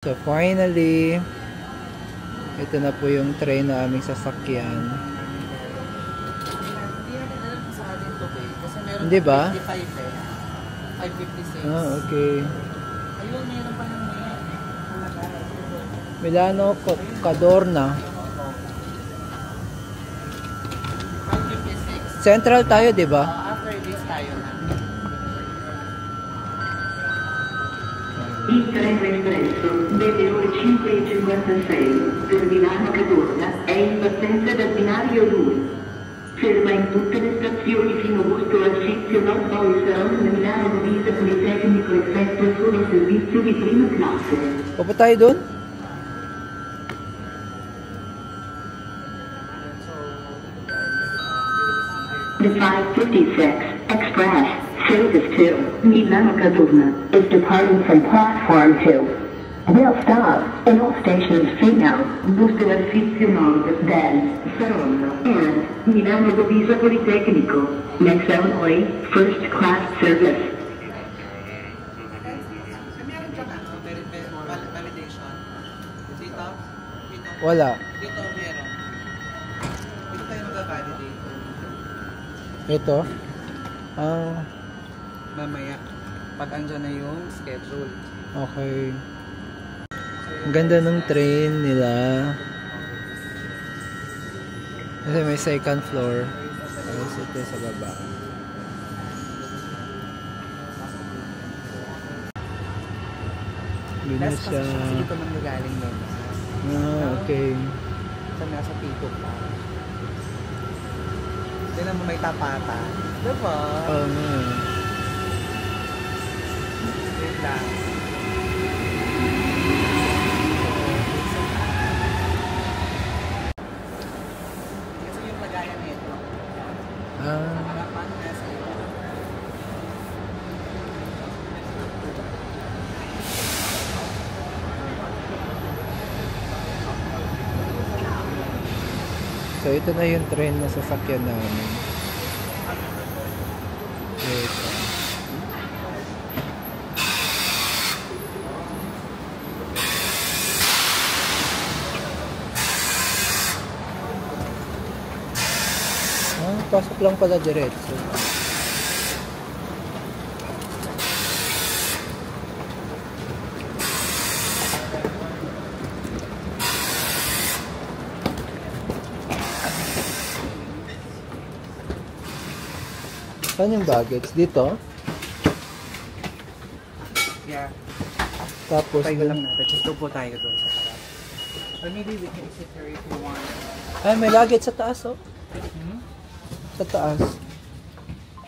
So finally, ito na po yung train na aming sasakyan. Hindi ba? 556. Ah, okay. Ayun, meron pa ng Milano Cadorna. 556. Central tayo, di ba? After this tayo na. Il treno espresso delle ore 5:56 per Milano Cadorna è in partenza dal binario 2. Ferma in tutte le stazioni fino a Busto Arsizio Nord, poi saranno da Milano Divisa Politecnico effettua solo servizio di prima classe. Pupunta tayo dun? The 556 Express service to Milano Cadorna is departing from platform 2. Will stop in all stations Fino, Busto Arsizio Nord, del Saronno, and Milano Divisa Politecnico. Next only, first class service. Meron ka na, validation. Dito? Wala. Dito meron. Dito tayo mag-validate. Ito? Ah, Mamaya, pag andyan na yung schedule. okay. Ang ganda ng train nila. Kasi may second floor. Tapos ito sa baba. Yun na Last siya. kasi dito manggagaling na. Ah, okay. Sa nasa Pico pa. Tinan mo may tapata. Diba? Oo nga. Wait lang. Kasi yung lagayan nito. Ah, Harapan nasa ito. so ito na yung train na sasakyan namin. Ito. Ah, pasok lang pala diretso. Saan yung baggage? Dito? Yeah. Tapos Tayo lang dun- natin. Ito po tayo doon sa harap. Or maybe we can sit here if you want. Ay, may luggage sa taas, oh. Hmm? Sa taas.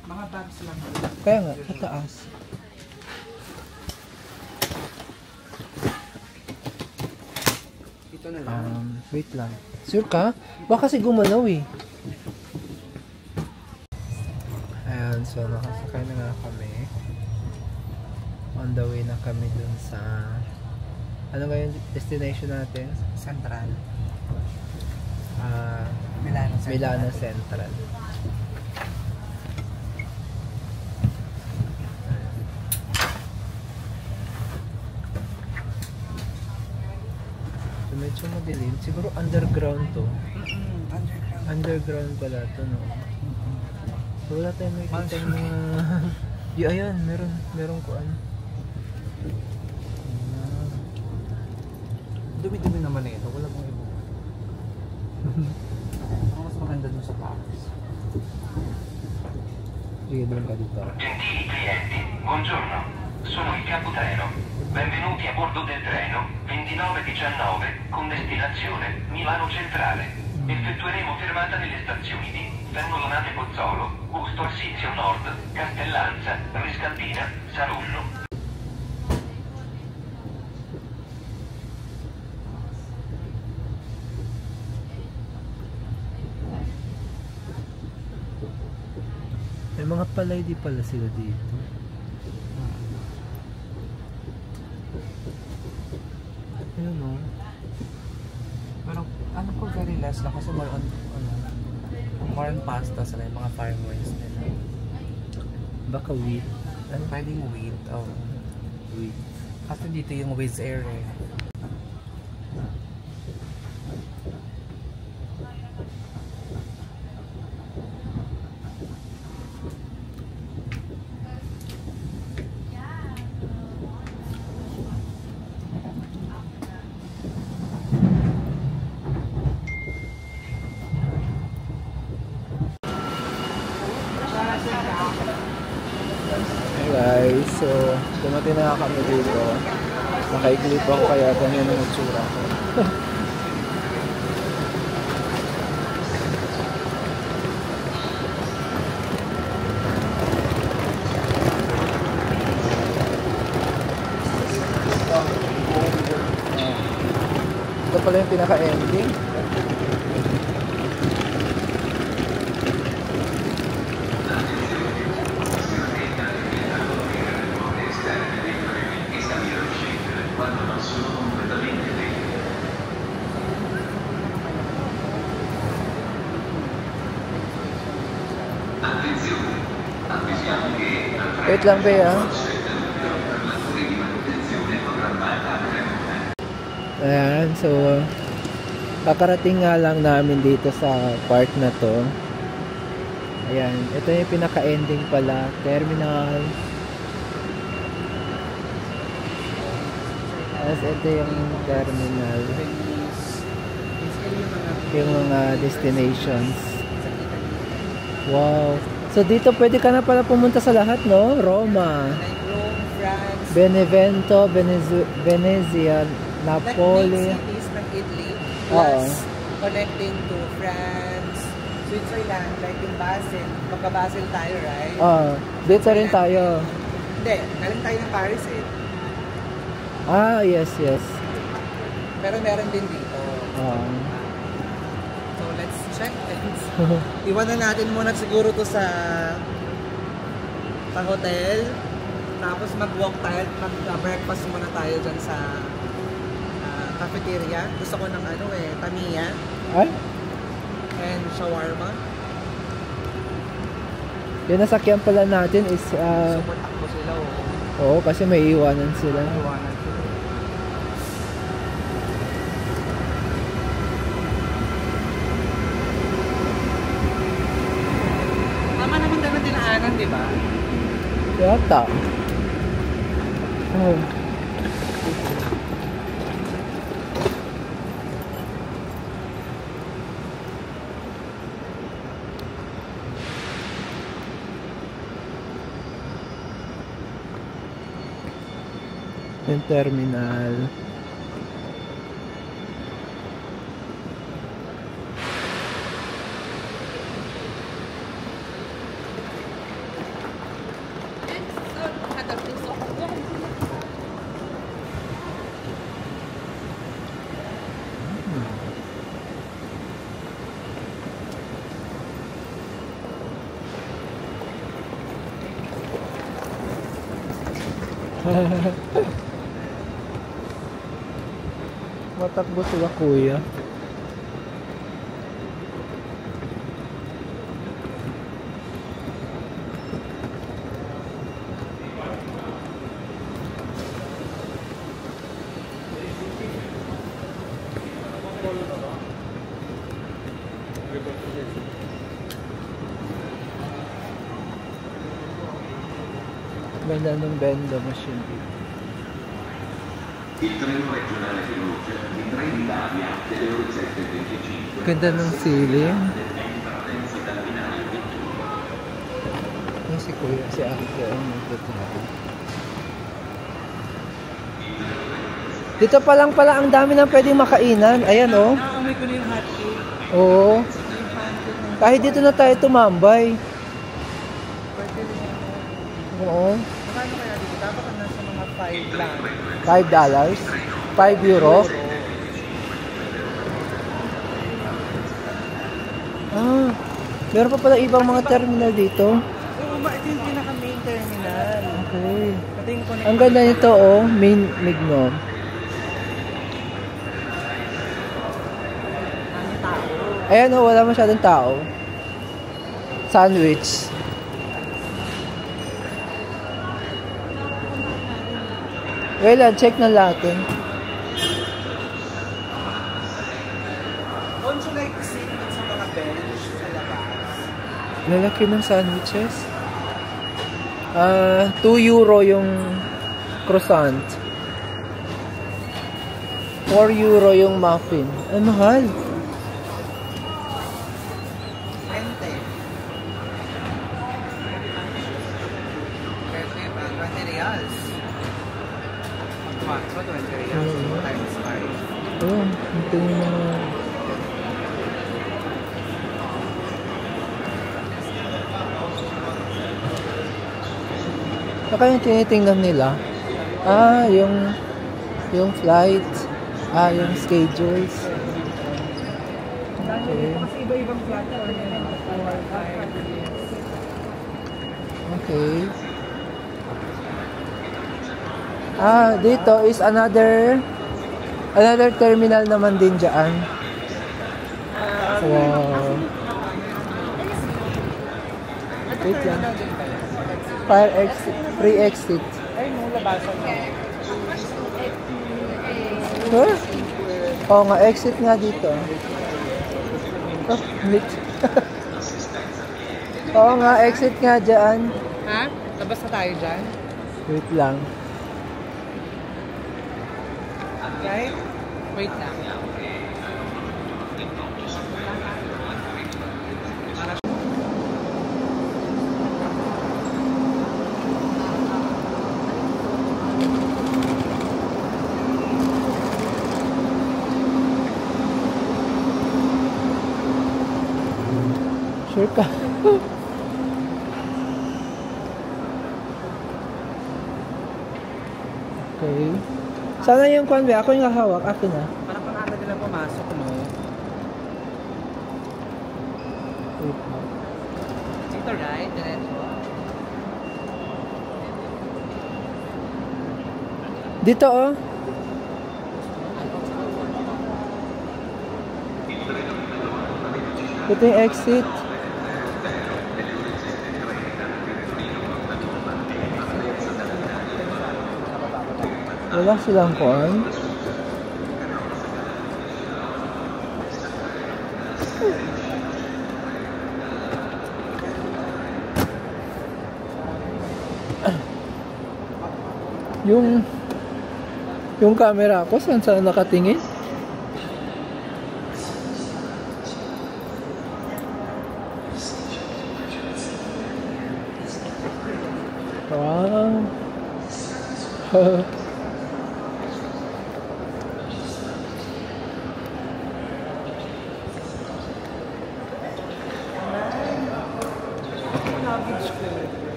Mga bags lang. Kaya nga, sa taas. Ito na lang. Wait lang. Sure ka? Baka kasi gumalaw eh. Ayan, so nakasakay na nga kami. On the way na kami dun sa... Ano ba yung destination natin? Central. Ah, Milano Central. Milano Central. So, medyo madilim. Siguro underground to. Underground. Underground pala to, no? So, wala tayong makikita yung mga... Di, ayan, meron kuan. Dumi-dumi naman na ito. Wala pong iba. Ang mas maganda dun sa taas. Sige, doon ka dito. Gentili clienti, buongiorno. Sono il capotreno. Benvenuti a bordo del treno 2919 con destinazione Milano Centrale. Effettueremo fermata nelle stazioni di Fernolonate Pozzolo, Busto Arsizio Nord, Castellanza, Riscaldina, Sarullo. May mga palay di pala sila dito. Ayun, no? Pero ano po very less lang kasi more on more on pasta sila yung mga farmers nila. Baka wheat. Pwedeng wheat. Oh. Wheat. Kasi dito yung Wizz Air eh. dumating na kami dito. Nakaiglip ako kaya ganyan ang itsura ko. Ito pala yung pinaka-ending. Wait lang ba ya? Ayan, so kakarating nga lang namin dito sa part na to. Ayan, ito yung pinaka-ending pala, terminal. As ito yung terminal. Yung mga destinations. Wow. So dito pwede ka na pala pumunta sa lahat, no? Roma, Rome, France, Benevento, Venezia, Napoli. like main cities ng Italy, Oo. plus connecting to France, Switzerland, like in Basel. Magka-Basel tayo, right? Dito rin tayo. Hindi, galing tayo ng Paris eh. Ah, yes, yes. Pero meron din dito. So let's check things. Iwanan natin muna siguro to sa hotel. Tapos mag-walk tayo, mag-breakfast muna tayo dyan sa cafeteria. Gusto ko ng Tamiya Ay? and shawarma. Yung nasakyan pala natin is, Super takbo sila oo, kasi may iwanan sila. Iwanan sila. Tama naman tayo ng dinaanan, di ba? Yata. Oh. Yung terminal. Matakbo sila, kuya. Ganda ng benda machine dito. Il treno regionale veloce di Trenitalia delle ore 7:25. Ganda ng ceiling. Partenza dal binario 21. Yung si kuya, si ate ang nagtuturo. Dito pa lang pala ang dami ng pwedeng makainan. Ayan, oh. Nakaamoy ko na yung hot cake. Oo. Kahit dito na tayo tumambay. Pwede rin yan. Oo. Magkano kaya dito? Dapat nasa mga 5 lang. $5? €5? Ah, meron pa pala ibang mga terminal dito. Oo, ito yung pinaka-main terminal. Okay. Ito yung connect. Ang ganda nito, oh. Main Migno. Ang tao. Ayan, oh. Wala masyadong tao. Sandwich. Well, check na natin. Don't you like to sit sa mga bench sa labas? Lalaki ng sandwiches. €2 yung croissant. €4 yung muffin. Ay, mahal. 20. Pwede pa, 20 reals. Ayun, ito yung mga... Saka yung tinitingnan nila, yung flight, yung schedules. Okay. Kasi iba-ibang platform yan. Okay. Dito is another terminal naman din dyan. Wow. Wait lang. Fire exit, free exit. Ay, nung labasan mo. Huh? Oo nga, exit nga dito. Oh, wait. Oo nga, exit nga dyan. Ha? Labas na tayo dyan? Wait lang. Right? Wait lang. Sure ka? Okay. Sana yung convoy. Ako yung hawak. Akin na. Parang pangalan nila pumasok, no? Wait lang. Dito, right? Diretso. Dito oh. Ito yung exit. Wala silang kuhan. Yung camera ko saan nakatingin? Wow.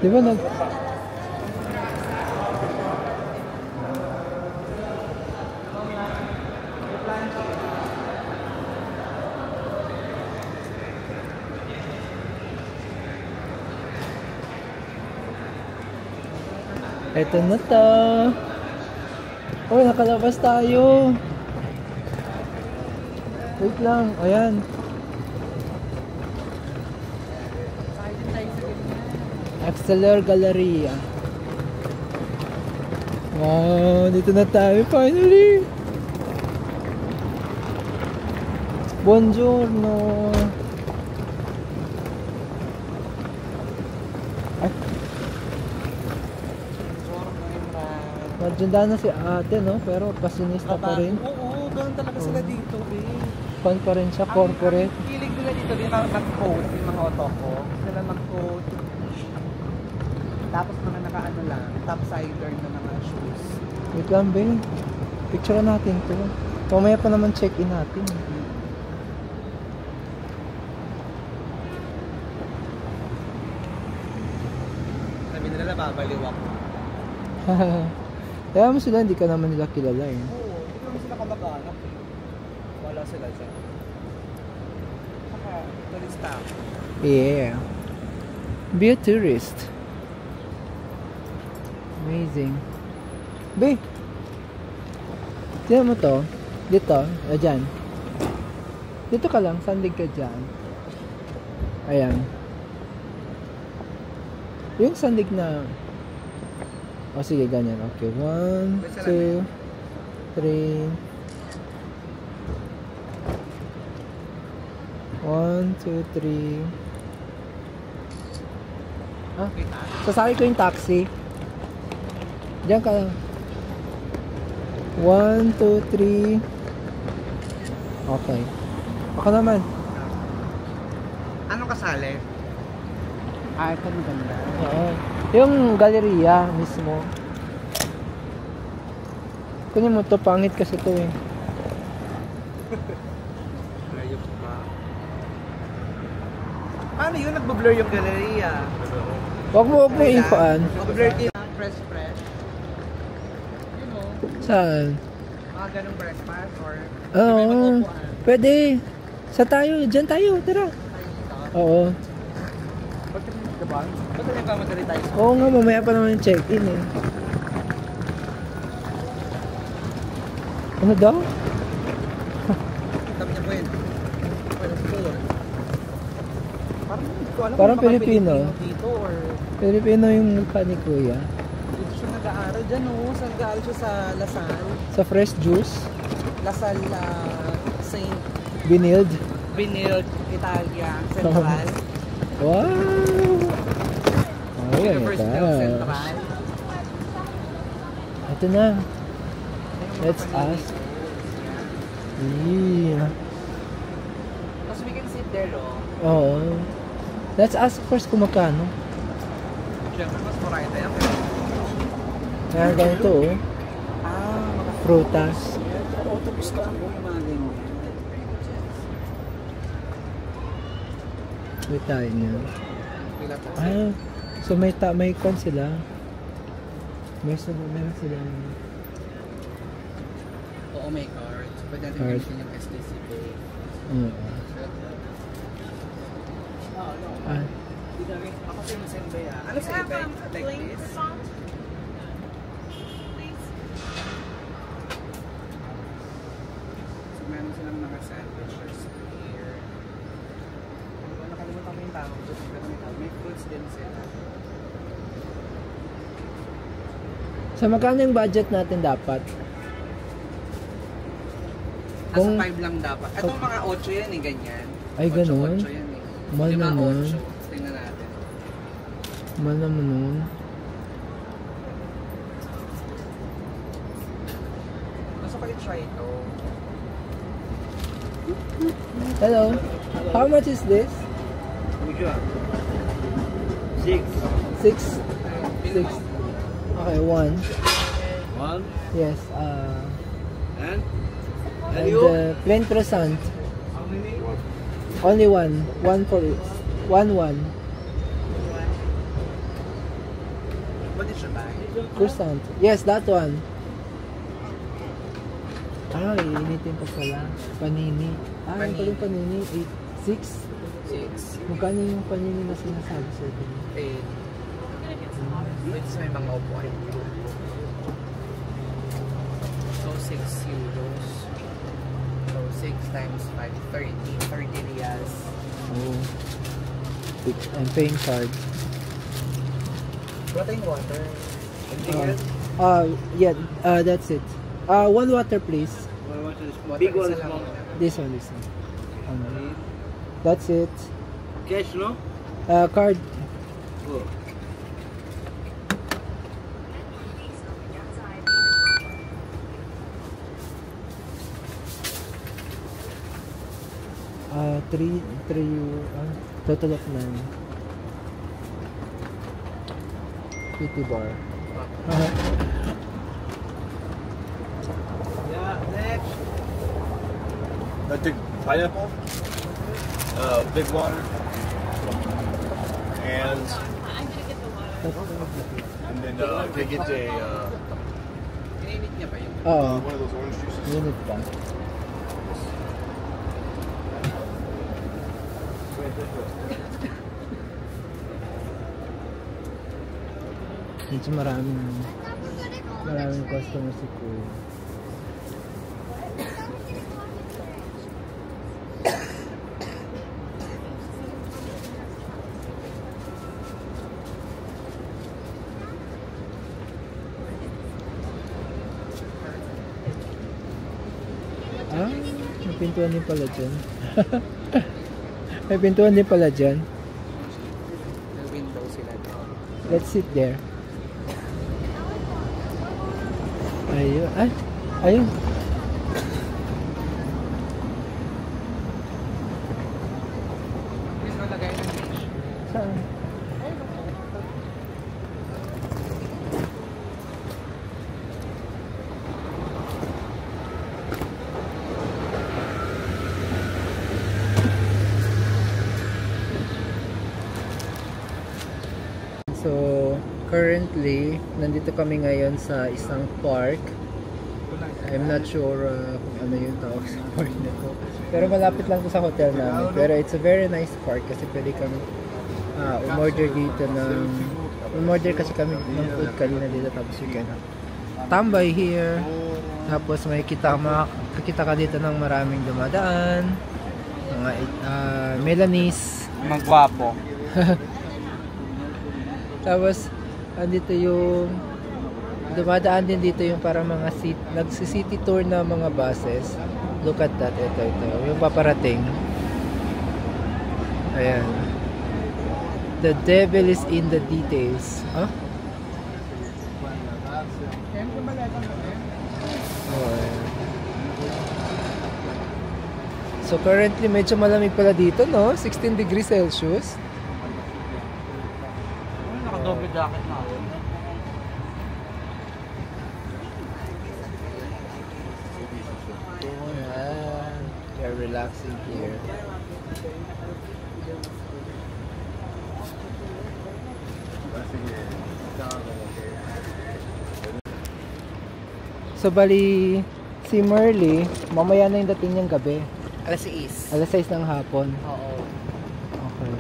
Di ba nag... Eto na to. Oh, nakalabas tayo. Wait lang. Ayan. Axeler Galleria. Wow, dito na tayo finally. Buongiorno. Ay. Maganda na si ate, no? Pero pasinista pa rin. Oo, ganun talaga sila dito, eh. Pan pa rin siya, corporate. Ang hilig nila dito, din mag-coat, yung mga otoko. Sila mag-coat. Tapos mga naka-ano lang, topsider na mga shoes. Wait lang, babe. Picture natin to. Mamaya pa naman check-in natin. Sabi nila babaliw ako. Kaya mo sila, hindi ka naman nila kilala eh. Oo, hindi naman sila kamag-anak eh. Wala sila dyan. Saka, turista ako. Yeah. Be a tourist. Amazing. Be! Tignan mo to. Dito. Dyan. Dito ka lang. Sandig ka dyan. Ayan. Yung sandig na... O sige, ganyan. Okay. 1, 2, 3. 1, 2, 3. Sasakay ko yung taxi. Diyan ka lang. 1, 2, 3. Okay. Ako naman. Anong kasali? Ito maganda. Oo. Yung galleria mismo. Kunin mo to, pangit kasi to eh. Ayok pa. Paano yun? Nagbo-blur yung galleria. Wag mo ikuan. Nagbo-blur din. Fresh. You know, Saan? mga ganong breakfast or... Oo. Pwede. Sa tayo. Diyan tayo. Tara. Oo. Diba? Ba't rin kamadali tayo? Oo nga, mamaya pa naman yung check-in eh. Ano daw? Sabi niya po yun. Parang Pilipino. Dito or... Pilipino yung mukha ni Kuya. Dito siya nag-aaral dyan Saan nag-aaral siya sa Lasal? Sa fresh juice. Lasal Saint Binild. Italia Central. Wow! Oh, yan University of Central. Ito na. Let's ask. Yeah. Tapos we can sit there, Oo. Let's ask first kung magkano. Siyempre, mas murah tayo. Kaya ganito oh. Mga Frutas. autobus ka ang mga ganyan. Wait tayo niya. Pila to? So may con sila. Meron sila. Oo, may cards. Pwede natin Cards. gamitin yung SDC Pay. Oo. Ako siya masend ba yan? Ano sa iba? Like this? So meron silang mga sandwiches here. Nakalimutan ko yung tawag dyan. Pero may fruits din sila. So magkano yung budget natin dapat? Nasa 5 lang dapat. Itong mga 8 yan ganyan. Ay, ganun? 8 yan Mahal naman. 8. Tingnan natin. Mahal naman nun. Gusto ko i-try ito. Hello. How much is this? Which one? 6. 6. 6. Okay, 1. 1. Yes. And And you? plain croissant. How many? Only 1. 1 for it. 1. What did you buy? Croissant. Yes, that one. Iinitin pa pala. Panini. Ano pa yung panini? 6? 6. Magkano yung panini na sinasabi sa atin? 8. Wait, may mga upuan. So, 6 euros. So, 6 times 5, 30. 30 reals. Oh. I'm paying card. Wala tayong water. Anything else? Yeah, that's it. 1 water please. What is Water big one, isa lang. small? This one. That's it. Cash, no? Card. Go. Three, total of 9. 50 bar. Yeah, next. I took pineapple, big water, and then can I get a Pinainit niya pa yun. one of those orange juices? Minute pa. Medyo maraming customer si Kuya. May pintuan din pala dyan. May pintuan din pala dyan. May window sila doon. Let's sit there. Ayun. Ay! Ayun! Please, malagay ng dish. Saan? Currently, nandito kami ngayon sa isang park. I'm not sure kung ano yung tawag sa park na to. Pero malapit lang to sa hotel namin. Pero it's a very nice park kasi pwede kami umorder dito ng... Umorder kasi kami ng food kanina dito, tapos you can tambay here. Tapos makikita ka dito ng maraming dumadaan. Mga Milanese. Magwapo. Tapos andito yung dumadaan din dito yung para mga nagsi-city tour na mga buses. Look at that. Ito yung paparating. Ayan. The devil is in the details. Huh? Oh, ayan. So currently medyo malamig pala dito, no? 16 degrees Celsius. Naka-double jacket na ako. Ayan. They're relaxing here. So bali si Merly, mamaya na yung dating niyang gabi. Alas 6. Alas 6 ng hapon. Oo. Okay.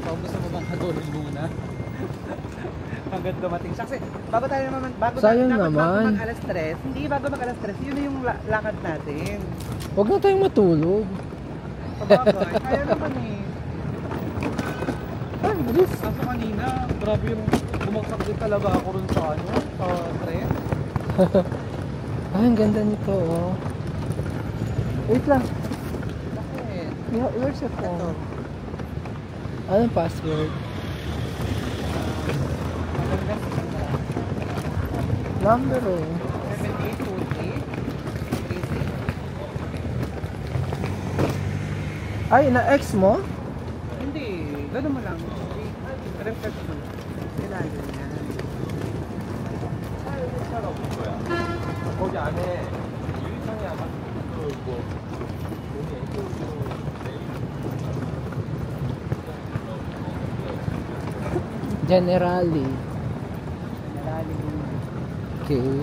So, gusto mo bang hagulin muna? Hanggang dumating siya. Kasi bago tayo naman, Sayang bago naman. mag alas 3, hindi bago mag alas 3, yun na yung lakad natin. Huwag na tayong matulog. Sabagay, kaya naman eh. Ay, bilis. Kaso kanina, grabe yung bumagsak din talaga ako rin sa ano, sa tren. Ay, ang ganda nito, oh. Wait lang. Bakit? Where's your phone? Anong password? Number, oh. 782336. Ay, na-X mo? Hindi, gano'n mo lang. Refresh mo. Kailangan yan. 거기 안에 유리창이 아마 뭐 Generali. Okay.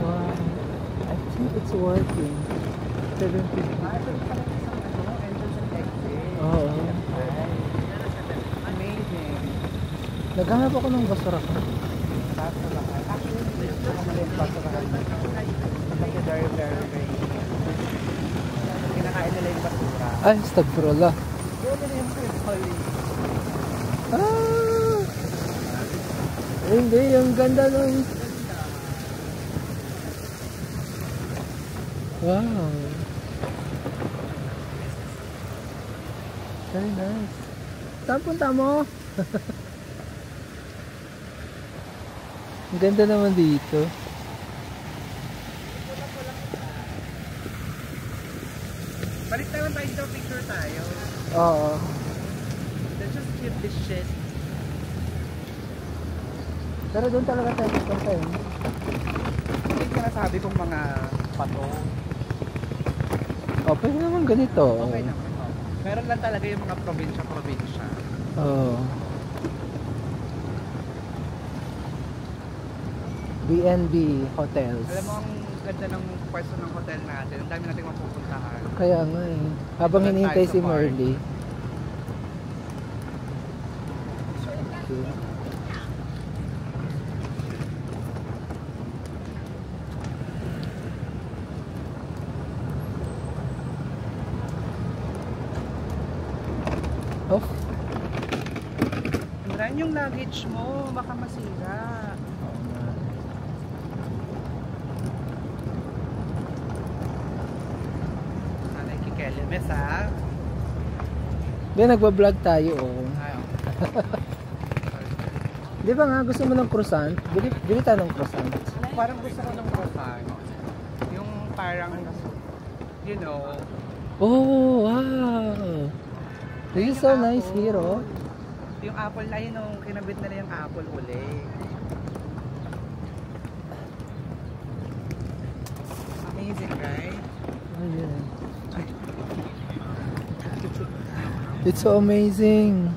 Wow. I think it's working. 750. Oo. Amazing. Naghanap ako ng basura ko. Very, very, very. Kinakain nila yung basura. Ay, stagfrola. Yun na yung pinakain. Ah! Hindi, yung ganda ng... Wow. Very nice. Saan punta mo? Ang ganda naman dito. Balik naman tayo dito, picture tayo. Oo. Let's just keep this shit. Pero doon talaga tayo pupunta yun. Hindi ko nasabi kong mga pato. Oh, pwede naman ganito. Okay naman. Meron lang talaga yung mga probinsya-probinsya. Oo. B&B hotels. Alam mo, ang ganda ng pwesto ng hotel natin. Ang dami nating mapupuntahan. Kaya nga eh. Habang Doon hinihintay tayo si sa park. Merly. Okay. Oh, Andran, yung luggage mo, baka masira. Sana ikikelemes ha. di nagbablog tayo oh. Ayaw. Di ba nga gusto mo ng croissant? Bili tayo ng croissant. Parang gusto ko ng croissant. Yung parang, you know, Oh, wow. This is so nice here oh. yung apple na yun, nung kinabit na yung apple uli. Amazing, right? Oh, yeah. It's so amazing.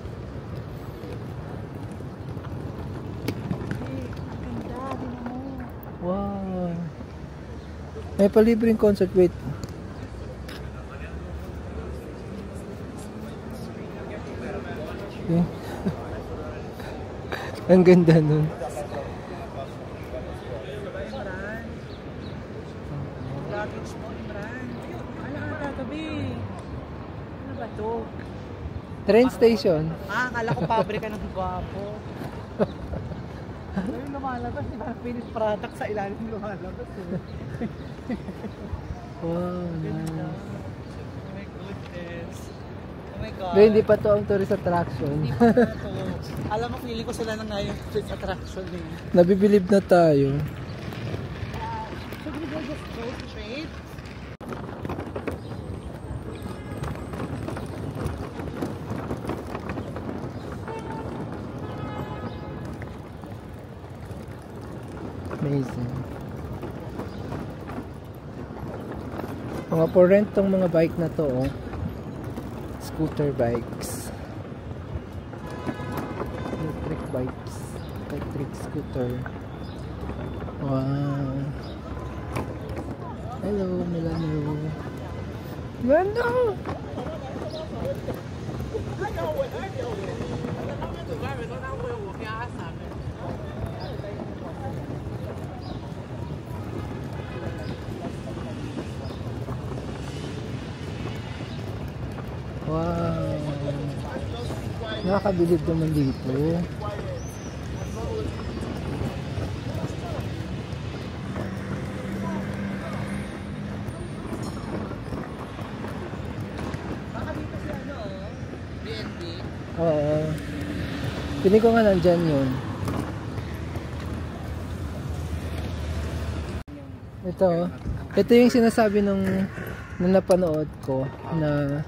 May palibreng concert. Wait. Okay. Ang ganda nun. Luggage mo, Imran. Ano ka tatabi? Ano ba to? Train station. Akala ko pabrika ng gwapo. Ano yung lumalabas? Parang finished product sa ilalim lumalabas. Wow, nice. Oh my goodness. Oh my God. Pero hindi pa to ang tourist attraction. Hindi pa to. Alam mo, feeling ko sila na nga yung tourist attraction eh. Nabibilib na tayo. Should we just go straight? Amazing. Mga for rent tong mga bike na to, oh. Scooter bikes. Electric bikes. Electric scooter. Wow. Hello, Milano. Milano! Wow. Nakakabilib naman dito. BNB? Oo. Piling ko nga nandyan yun. Ito yung sinasabi nung napanood ko na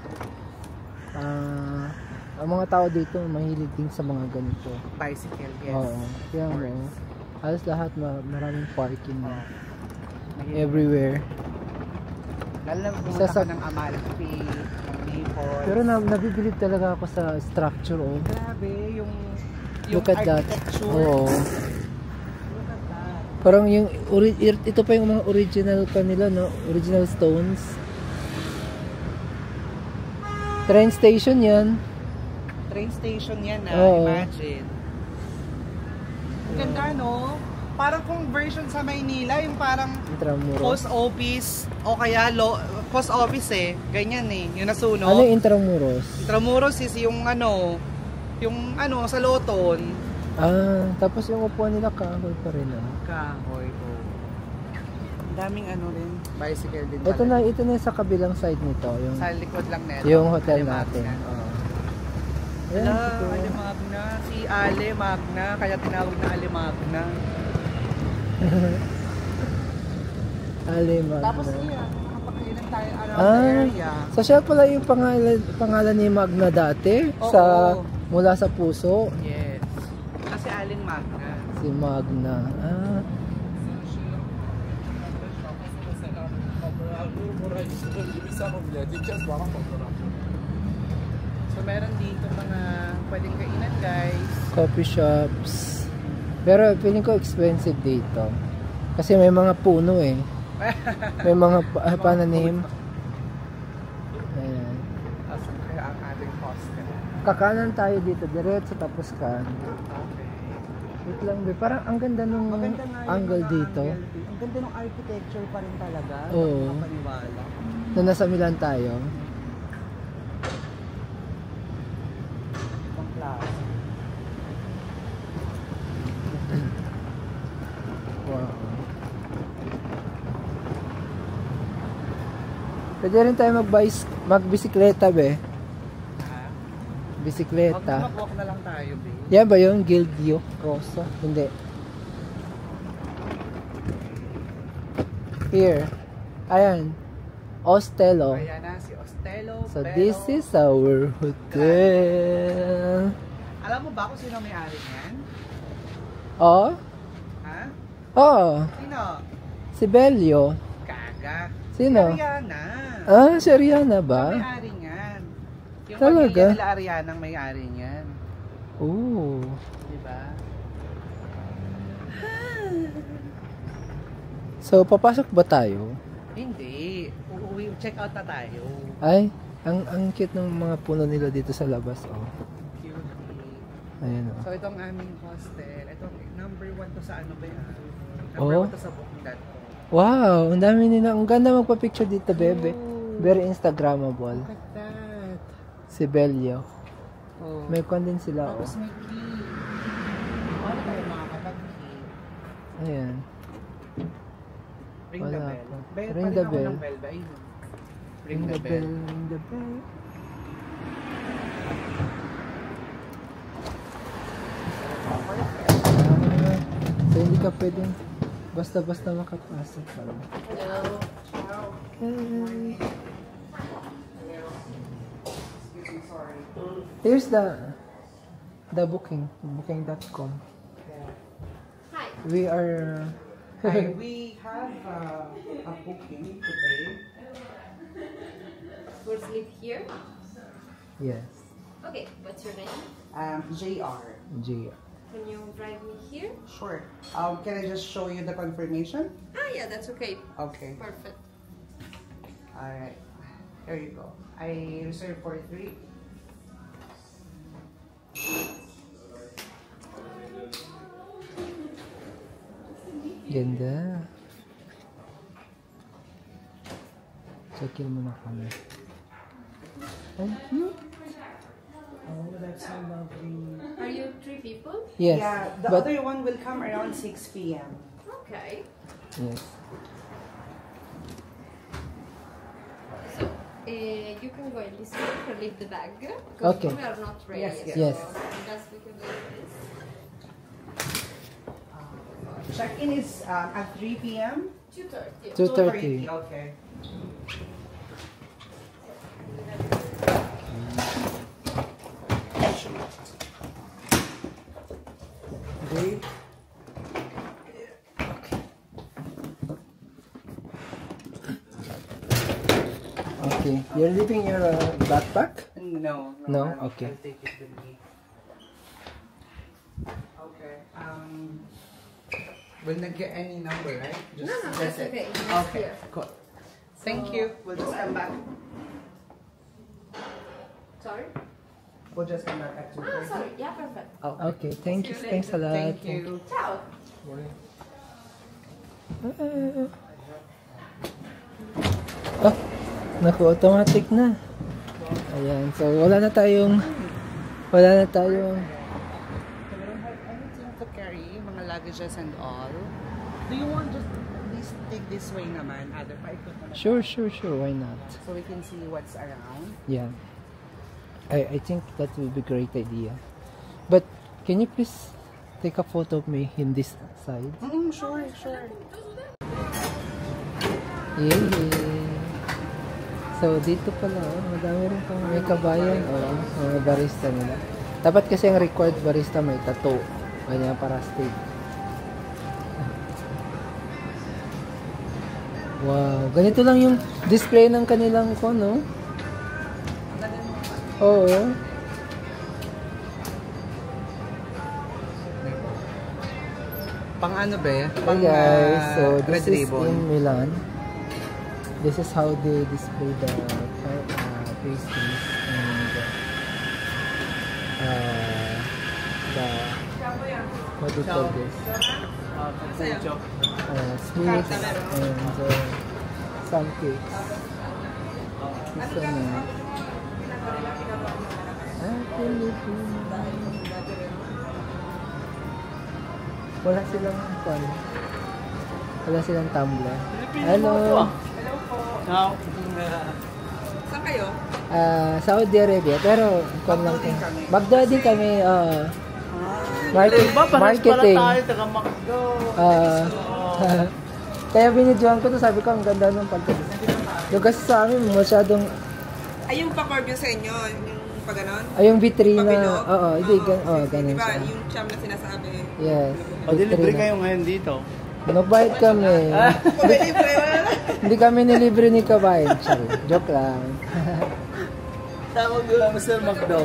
ang mga tao dito mahilig din sa mga ganito. Bicycle, yes. Oo. Kaya mo, halos lahat maraming parking everywhere. Lalo na Isa pumunta sa- ka ng Amalfi, ng Naples. Pero nabibilib talaga ako sa structure, oh. Grabe, yung Look at that. architecture. Oo. Look at that. Parang yung ito pa yung mga original kanila, no? Original stones. Train station 'yan. Train station yan Oo. imagine. Ang ganda, no? Parang kung version sa Maynila, yung parang Intramuros. post office o kaya post office eh. Ganyan eh, yung nasunog. Ano yung Intramuros? Intramuros is yung sa Loton. Tapos yung upuan nila kahoy pa rin, ah. Kahoy ko. Ang daming rin, bicycle din Ito na sa kabilang side nito, yung sa likod lang nito. yung hotel Alimagna. natin. Oo. Ayan, Hello, ito. Ale Magna. Si Ale Magna, kaya tinawag na Ale Magna. Alimagna. Tapos nakapagkainan tayo around the area. So siya pala yung pangalan ni Magna dati Oo. mula sa puso. Yes. Kasi Aling Magna. Si Magna. So meron dito mga pwedeng kainan, guys. Coffee shops. Pero feeling ko expensive dito. Kasi may mga puno eh. May mga pananim. Ayan. Asan kaya ang ating hostel? Kakanan tayo dito, diretso tapos kan. Okay. Wait lang, be. Parang ang ganda nung Maganda nga yung angle mga dito. angle. Ang ganda ng architecture pa rin talaga. Oo. Nakapaniwala. Na nasa Milan tayo. Ang klase. Wow. Pwede rin tayo magbisikleta, be. Ha? Bisikleta. Mag-walk na lang tayo, babe. Yan ba yung Gildio Rosso? Hindi. Here. Ayan. Ostello. Ayan na, si Ostello. So Bello. this is our hotel. Alam mo ba kung sino may-ari niyan? Oh? Ha? Oh. Sino? Si Belio. Kaga. Sino? Si Ariana. Si Ariana ba? May-ari niyan. Yung Talaga? pamilya nila Ariana ang may-ari niyan. Oh. Diba? So papasok ba tayo? Hindi. Uuwi, check out na tayo. Ay, ang cute ng mga puno nila dito sa labas, oh. Cute. Ayan, oh. So ito ang aming hostel. Ito number 1 to sa ano ba yan? Oh. Number 1 to sa booking.com. Wow, ang dami nila. Ang ganda magpa-picture dito, bebe. Very Instagrammable. Look at that. Si Belio. Oh. May kwan din sila, oh. Tapos may key. Paano tayo makakapag-key? Ayan. Ring Wala the bell. pa. Bell, Ring palit the ako bell. ng bell ba? Ayun. Ring the bell, ring the bell. So hindi ka pwedeng basta-basta makapasok. Hello. Okay. Here's the booking.com. Hi. We are Hi, we have a booking today. We'll sleep here. yes, Okay, what's your name? JR. Gia. Can you drive me here? Sure. Can I just show you the confirmation? Ah, yeah, that's okay. Okay. Perfect. Alright. Here you go. I reserved for 3. Ganda. Check-in muna kami. Thank you. Oh, that's so lovely. Are you 3 people? Yes, Yeah, the but other one will come around 6 p.m. Okay. yes. So, you can go in this room and leave the bag. Because Okay. we are not ready Yes, yet. yes. So, just we can do this. Check-in is at 3 p.m. 2:30. 2:30. Okay. Okay. Okay. You're leaving your backpack? No. No? I'll Okay. take it with me. Okay. We'll not get any number, right? No, no, that's it. okay. That's Okay. here. Cool. Thank you. We'll just come back. Sorry? We'll just come back at 2:30. Ah, sorry. Yeah, perfect. Okay, thank you. See you Thanks a later. lot. Thank you. Ciao. Oh, naku, automatic na. Ayan, so wala na tayong Anything to carry, mga luggages and all. Do you want just please take this way naman? Other paikot naman. Sure, why not? So we can see what's around. Yeah. I think that will be a great idea. But can you please take a photo of me in this side? Sure. Yay! So dito pala, madami rin pang may kabayan o mga barista nila. Dapat kasi ang required barista may tattoo. Kanya para state. Wow, ganito lang yung display ng kanilang ko, no? Oo. Pang ano ba? Hey Pang guys, so red this is ribbon. in Milan. This is how they display the pastries and the what do you call this? Sweets and some cakes. This one, wala silang fun. Wala silang tumbler. Hello. Saan kayo? Saudi Arabia, pero kung lang kami. Baghdad din kami, marketing. Kaya binidyoan ko to, sabi ko, ang ganda ng pagkakas. Yung kasi sa amin, masyadong... Ay, yung pa-curve sa inyo, yung pag-ganon? Ay, yung vitrina. Pabilog? Oo, hindi, ganun Diba, siya. yung cham na sinasabi. Yes. Libre kayo ngayon dito. Nagbayad kami. Libre, Hindi kami nilibre ni Kabayan. Sorry, joke lang. Tawag ko lang Mr. McDo.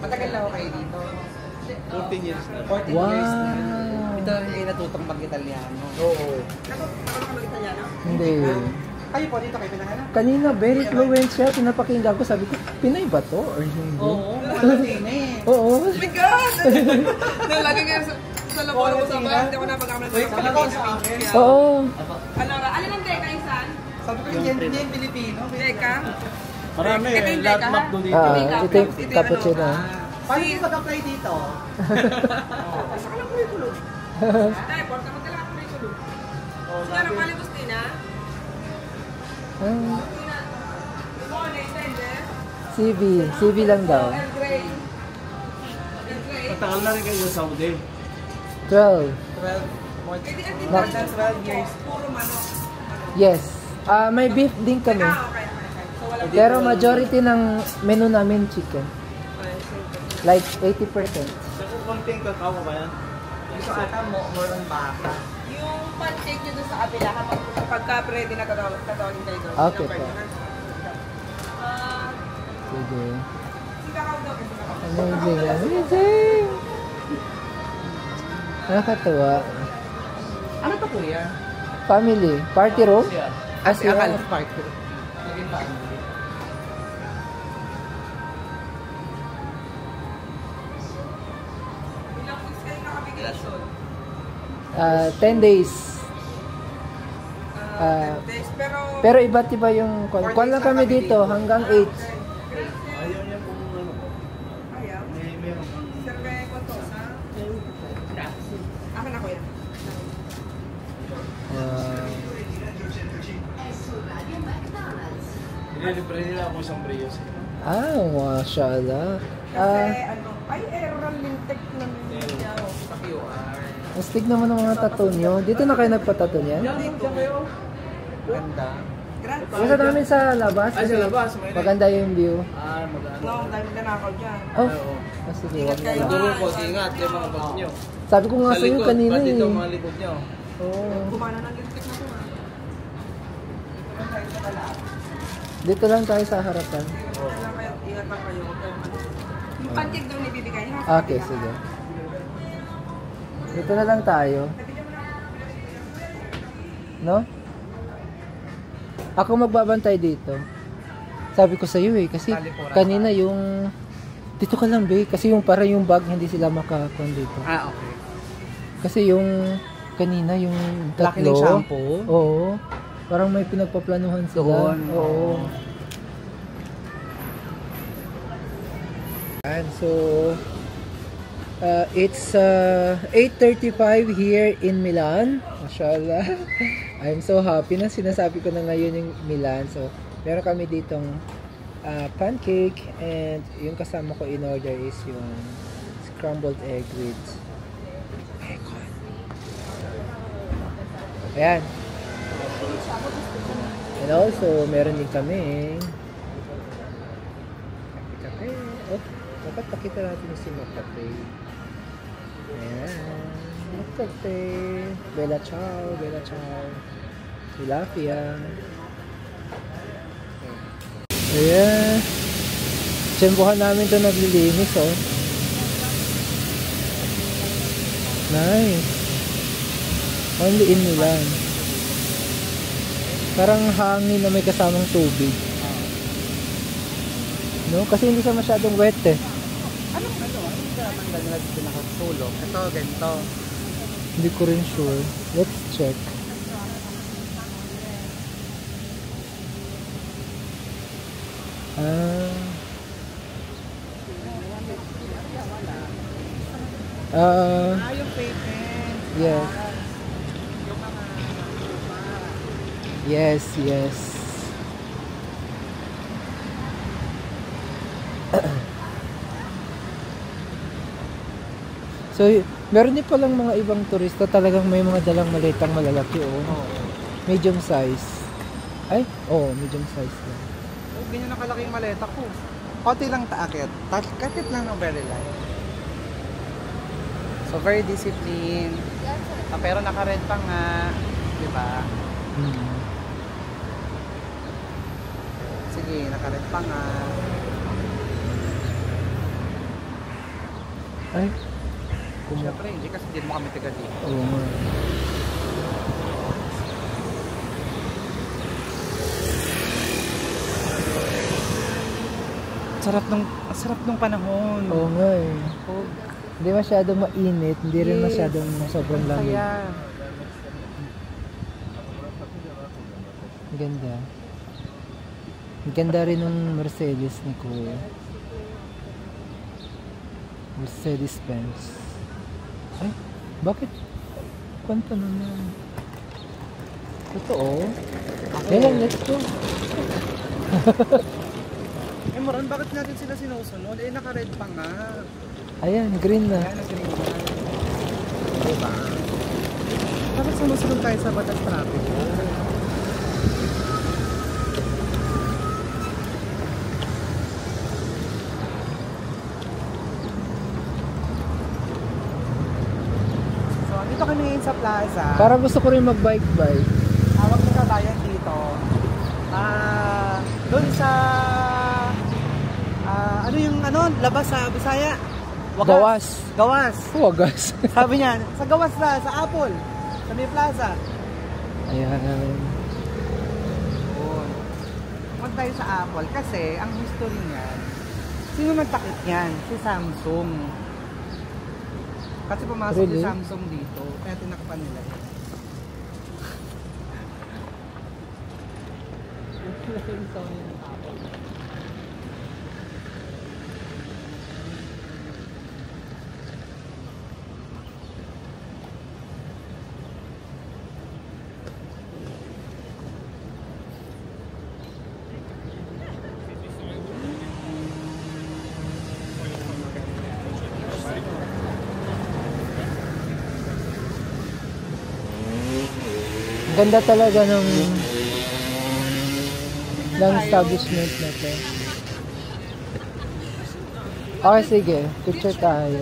Matagal na ako kayo dito. 14 years na. 14 Wow. years na. Ito lang kayo natutong mag-Italiano. Oo. Ako ka mag-Italiano? Hindi. Kayo po dito kayo pinanganak? Kanina, very fluent siya. Pinapakinggan ko. Sabi ko, Pinay ba to? Or hindi? Oo, Latina eh. Oo. Oh my God! Nalagay nga sa labor ko sa bahay. Hindi ako napag-amal ng Oo. Alora, alin ang teka, Insan? Sabi ko, yan yung Pilipino. Teka? Marami Ito eh, yung lahat teka, ha? McDo dito. Ito yung cappuccino. Paano yung mag-apply dito? Saka lang kurikulum. Tay, porta mo talaga kurikulum. Sigara, pali Bustina? Bustina. Limon, extender. CV lang daw. Earl Grey. Earl Grey. Matagal na rin kayo sa Saudi. 12. 12, more Pwede ang more than 12 years. puro manok. Yes. May beef din kami. Okay. So, wala Pero majority ng menu namin chicken. Like 80%. So kung konting kakao ba yan? Gusto ata more on baka. yung pancake nyo doon sa kabila, pagka ready na tatawagin kayo doon. Okay po. Sige. Si Kakao daw. Amazing. Amazing! Nakakatuwa. Ano to kuya? Family. Party room? As Si Akal Party. Naging family. Ilang weeks kayo nakabigation? 10 days. 10 days. Pero iba't iba yung kwan lang kami dito hanggang 8. Ayaw niya kung ano. Ayaw. Meron kang... Serve Contosa. Akin ako yan. Nililibre nila ako isang Brios. Mashallah. Kasi ano, ay Errol Lintek na niya ako. Sa QR. Astig naman ang mga tattoo nyo. Dito na kayo nagpatattoo niyan? Dito. Ganda. Grand Gusto namin sa labas. Ay, sa labas. May Maganda yung view. maganda. No, dahil nanakaw dyan. Oh, sige. Wag na lang. Siguro po, ingat yung mga bag nyo. Sabi ko nga sa'yo kanina Pati eh. itong mga likod nyo. Oo. Kumana ng lintik na ito. Dito lang tayo sa harapan. Ingat lang kayo. Yung pancake daw nibibigay niya. Okay, sige. Dito na lang tayo. No? Ako magbabantay dito. Sabi ko sa iyo eh, kasi kanina yung dito ka lang be, kasi yung para yung bag hindi sila makakon dito. Okay. Kasi yung kanina yung Laki ng tatlo. shampoo? Oo. Parang may pinagpaplanuhan sila. Doon. Oo. And so it's 8:35 here in Milan. Mashallah. I'm so happy na sinasabi ko na ngayon yung Milan. So, meron kami ditong pancake and yung kasama ko in order is yung scrambled egg with bacon. Ayan. And also, meron din kami kape. Oh, dapat pakita natin yung Mocape. Ayan. Mocape. Bella ciao, Bella ciao. Tilapia. Ayan. Tsembuhan namin ito naglilinis, oh. Nice. Only in Milan. Parang hangin na may kasamang tubig. No? Kasi hindi siya masyadong wet eh. Anong tanggal nila dito nakasulo? Ito, ganito. Hindi ko rin sure. Let's check. Yung pavement. Yes. Yung mga Yes, yes. So, meron din palang mga ibang turista talagang may mga dalang malitang malalaki, oh. Medium size. Ay, medium size lang. Oh, ganyan ang kalaking maleta ko. Konti lang taakit. Kakit lang ng very light. So, very disciplined. Pero naka-red pa nga. Diba? Sige, naka-red pa nga. Ay, Siyempre, hindi kasi din mo kami taga dito. oo nga. sarap nung panahon. Oo nga eh. Oh, Hindi masyadong mainit, hindi rin Yes. masyadong sobrang lamig. kaya. Ang ganda. Ang ganda rin ng Mercedes ni Kuya. Mercedes-Benz. Ay, bakit? Kwento naman. Totoo? Yan, let's go. Eh, Moran, bakit natin sila sinusunod? Eh, naka-red pa nga. Ayan, green na. Ayan, nag-red na. Diba? Bakit sumusunod tayo sa batas traffic? So, dito kami ngayon sa plaza. Para gusto ko rin mag-bike-bike. Hawak na kabayan dito. Doon sa ano yung labas sa Bisaya? Gawas. Gawas. Wagas. Sabi niya, sa Gawas na, sa Apple. Sa May Plaza. Ayan. Punta tayo sa Apple kasi ang history niyan, sino nagtakip niyan? Si Samsung. Kasi pumasok Really? si Samsung dito, kaya tinakpan nila. Ang ganda talaga ng establishment na to. Okay, sige. Picture tayo.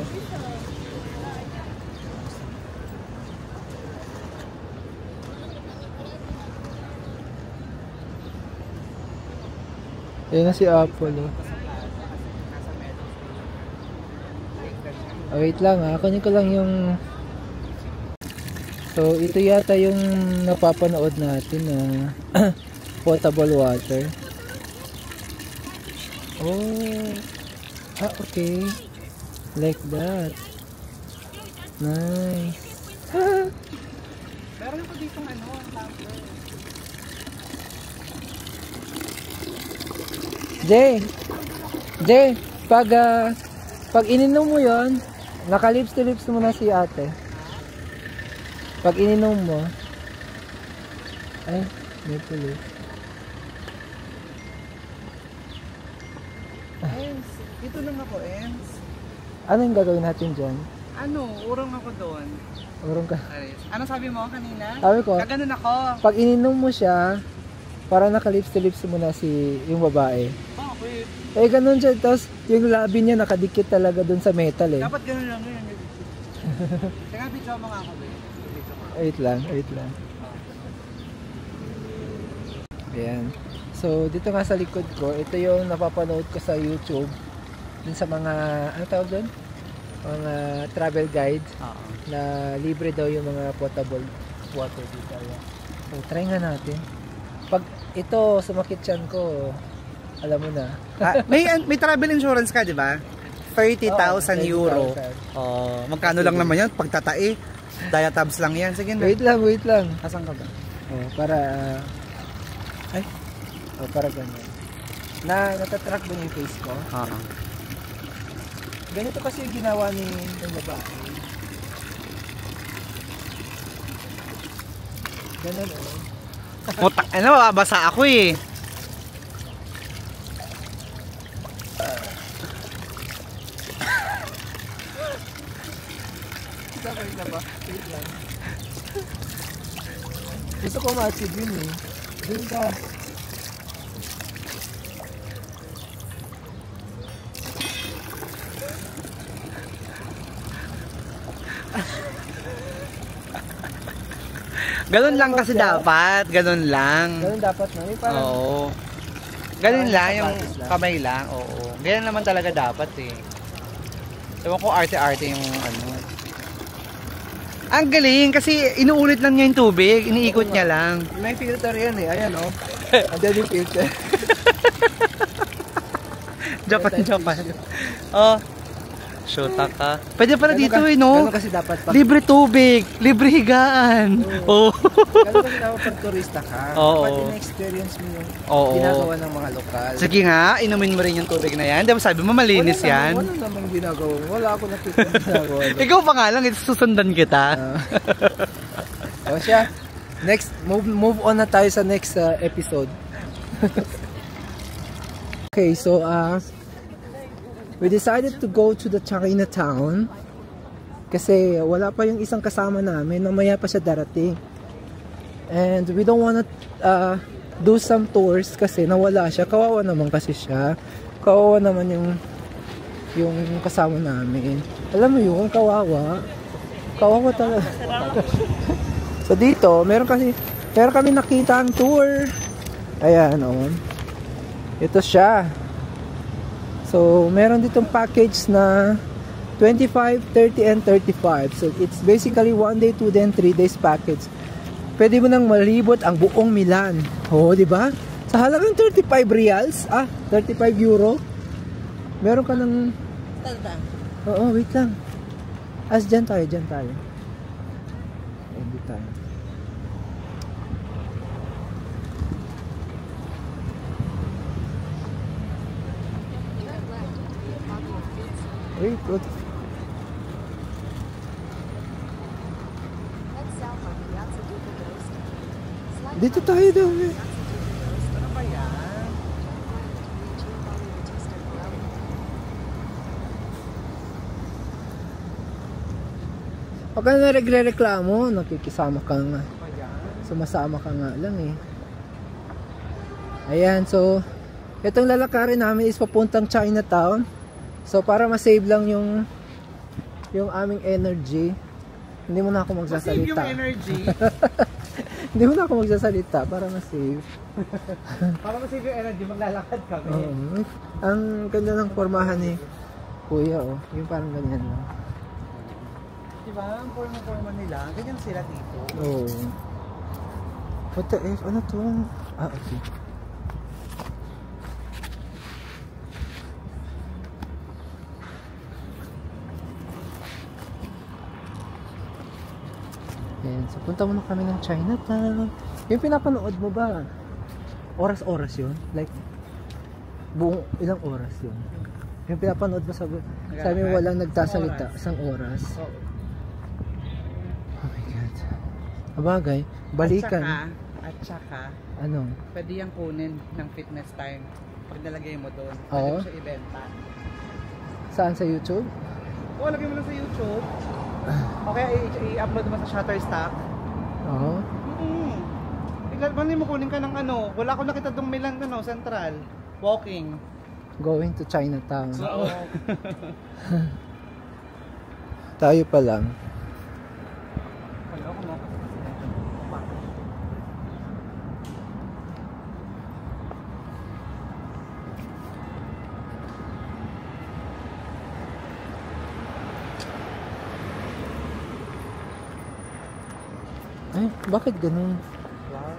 Ayan na si Apple, oh. Oh, wait lang, ha. Kunin ko lang yung... So, ito yata yung napapanood natin na potable water. Oh. Okay. Like that. Nice. Meron ko dito ang tumbler. Jay, pag ininom mo yon, naka-lips to lips mo na si ate. Pag ininom mo, ay, may tuloy. Ens, dito lang ako, Ens. Ano yung gagawin natin dyan? Urong ako doon. Urong ka. Ano sabi mo kanina? Sabi ko, Kaganon ako. pag ininom mo siya, para naka-lips to lips mo na yung babae. Bakit? Eh, ganun siya. Tapos, yung labi niya nakadikit talaga dun sa metal eh. Dapat ganun lang yun. Teka, video mo nga ako, babe. Wait lang. Ayan. So, dito nga sa likod ko, ito yung napapanood ko sa YouTube. Dun sa mga, ano tawag dun? Mga travel guide. Na libre daw yung mga potable water dito. Ayan. So, try nga natin. Pag ito, sumakit yan ko, alam mo na. May travel insurance ka, di ba? 30,000 euro. Oh, magkano lang naman yan? Pagtatae. Diatabs lang yan. Sige na. Wait lang. Asan ka ba? Oh, para para ganyan. Natatrack ba yung face ko? Oo. Ganito kasi yung ginawa ni ng babae. Ganun Putak, mababasa ako eh. Sabay na ba? Wait lang. Gusto ko ma-achieve yun eh. Doon ka. Ganun lang kasi dapat. Ganun lang. Ganun dapat na. Parang, Oo. Ganun lang, yung sapatos lang. kamay lang. Oo. Ganyan naman talaga dapat eh. Ewan ko arte-arte yung ano. Ang galing kasi inuulit lang niya yung tubig. Iniikot niya lang. may filter yan eh. Ayan oh. Andyan yung filter. Japan. Oh. Shota ka. Pwede pala dito no? Ganun kasi dapat pag... Libre tubig, libre higaan. Oh. Ganun kasi dapat pag turista ka. Oo. Dapat in-experience mo yung Oo. ginagawa ng mga lokal. Sige nga, inumin mo rin yung tubig na yan. Di ba sabi mo malinis yan? Wala namang ginagawa. Wala ako nakita yung ginagawa. Ikaw pa nga lang, susundan kita. O siya, next, move on na tayo sa next episode. Okay, so we decided to go to the Chinatown kasi wala pa yung isang kasama namin, mamaya pa siya darating. And we don't wanna do some tours kasi nawala siya. Kawawa naman kasi siya. Kawawa naman yung kasama namin. Alam mo yun, kawawa. Kawawa talaga. So dito, meron kami nakita ang tour. Ayan, oh. Ito siya. So, meron ditong package na 25, 30, and 35. So, it's basically 1 day, 2 day, and 3 days package. Pwede mo nang malibot ang buong Milan. Oh, di ba? Sa halagang 35 reals, 35 euro. Meron ka ng... Oo, wait lang. Dyan tayo. Dyan tayo. Wait, what? Dito tayo daw eh. Ano ba yan? Pag ka na nagre-reklamo, nakikisama ka nga. Sumasama ka nga lang eh. Ayan, so itong lalakarin namin is papuntang Chinatown. So para ma-save lang yung aming energy. Hindi mo na ako magsasalita. Ma-save yung energy? Hindi mo na ako magsasalita para ma-save. Para ma-save yung energy, maglalakad kami. Ang ganda ng formahan ni Kuya, oh. Yung parang ganyan lang. Diba? Ang forma nila. Ganyan sila dito. Oo. What the F? Ano to? Okay. Ayan, so punta muna kami ng Chinatown. Yung pinapanood mo ba? Oras-oras yun? Like, buong ilang oras yun? Yung pinapanood mo sabi mo walang nagtasalita, isang oras. Oh my God. Abagay, balikan. At saka, ano? pwede yung kunin ng fitness time. Pag nalagay mo doon, Oo. pwede mo siya ibenta. Saan, sa YouTube? Oo, lagay mo lang sa YouTube. Okay, i-upload mo sa Shutterstock. Oo. Bali mo kunin ka ng ano. Wala ko nakita dong Milan Central. Walking. Going to Chinatown. Oo. Tayo pa lang. Ay, bakit ganun? Wow.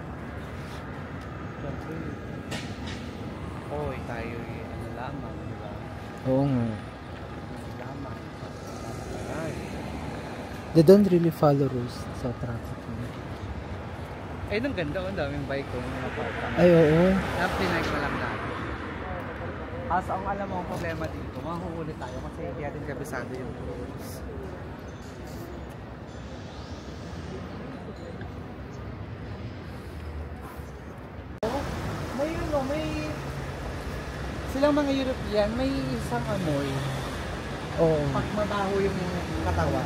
Hoy, tayo ano lamang, di ba? Oo nga. Lamang. They don't really follow rules sa traffic. Ay, nang ganda. Ang daming bike ko. Ay, oo. Napinag mo lang natin. Kaso ang alam mo ang problema dito, mahuhuli tayo kasi hindi natin kabisado yung rules. May silang mga European, may isang amoy. Oo. Pag mabaho yung katawan.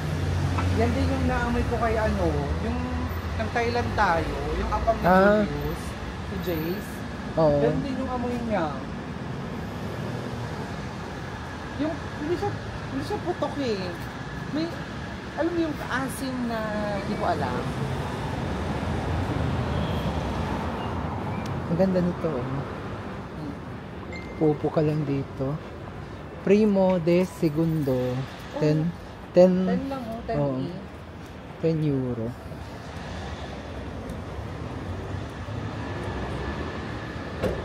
Yan din yung naamoy ko kay ano, yung ng Thailand tayo, yung apam ni Julius, si Jace. Oo. Yan din yung amoy niya. Yung, hindi siya putok eh. May, alam mo yung asim na hindi ko alam. Ang ganda nito. Pupo ka lang dito. Primo de segundo. 10 lang oh, 10 oh, 10 euro.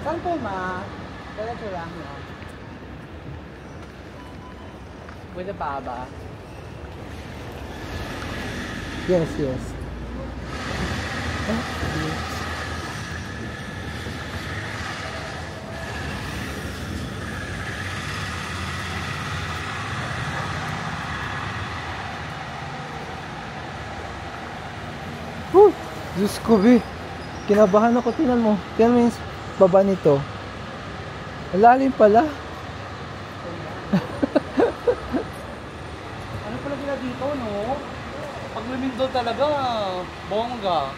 Saan po ma? Diretso lang no? With the baba. Yes, yes. Whew! Diyos ko, be. Kinabahan ako. Tingnan mo yung baba nito. Ang lalim pala. Ano pala gila dito, no? Pag lumindol talaga, bongga.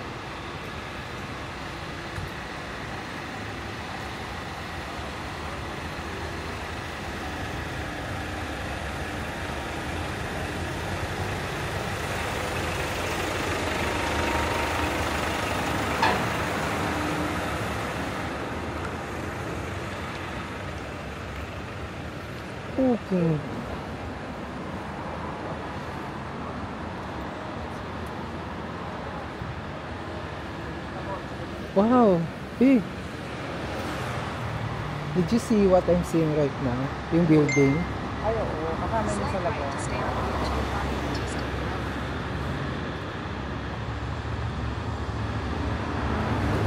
Okay. Wow, big. Did you see what I'm seeing right now? Yung building? Ay, oo. Kasama niyo sa labas.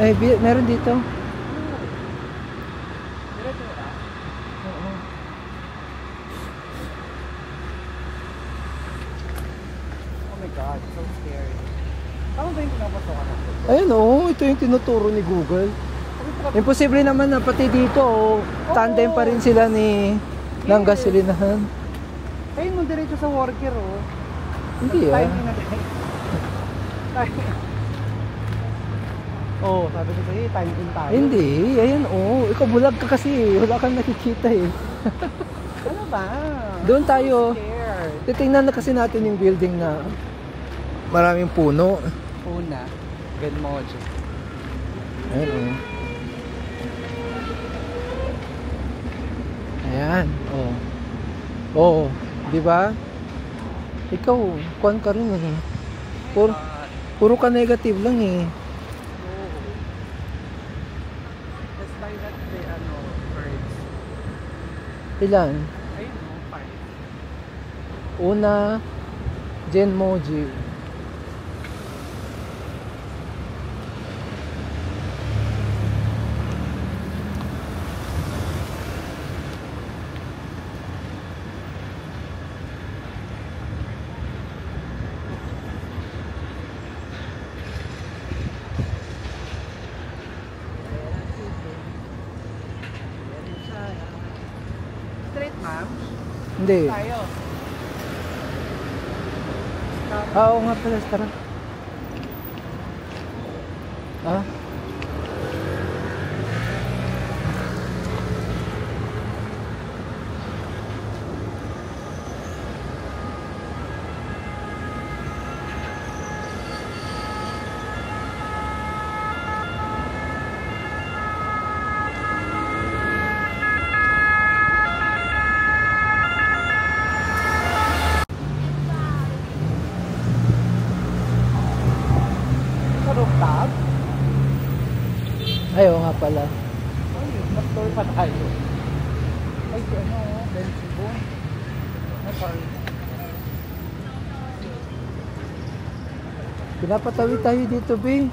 Ay, meron dito. Oh my God, so scary. Tama ba yung pinapasok natin? Ayun oh, ito yung tinuturo ni Google. Imposible naman na pati dito, tandem pa rin sila ng gasolinahan. Ayun mo diretso sa worker, oh. Hindi ah. Timing na din. Oh, sabi ko sa'yo, time in tayo. Hindi, ayan oh. Ikaw bulag ka kasi, wala kang nakikita eh. Ano ba? Doon tayo. Scared. Titingnan na kasi natin yung building na maraming puno. Una, Genmoji. Ayan oh. Ayan, oh. Oh, di ba? Ikaw, kuwan ka rin eh. Puro ka negative lang eh. Let's buy that the birds. Ilan? Ayun, no, 5. Una, Genmoji. Straight, ma'am. Hindi. Tayo. Oo nga pala, tara. Ah? Rooftop? Ayaw nga pala. Ay, mag-tour pa tayo. Ay, ano, Bensibo. Ay, sorry. Pinapatawid tayo dito, be.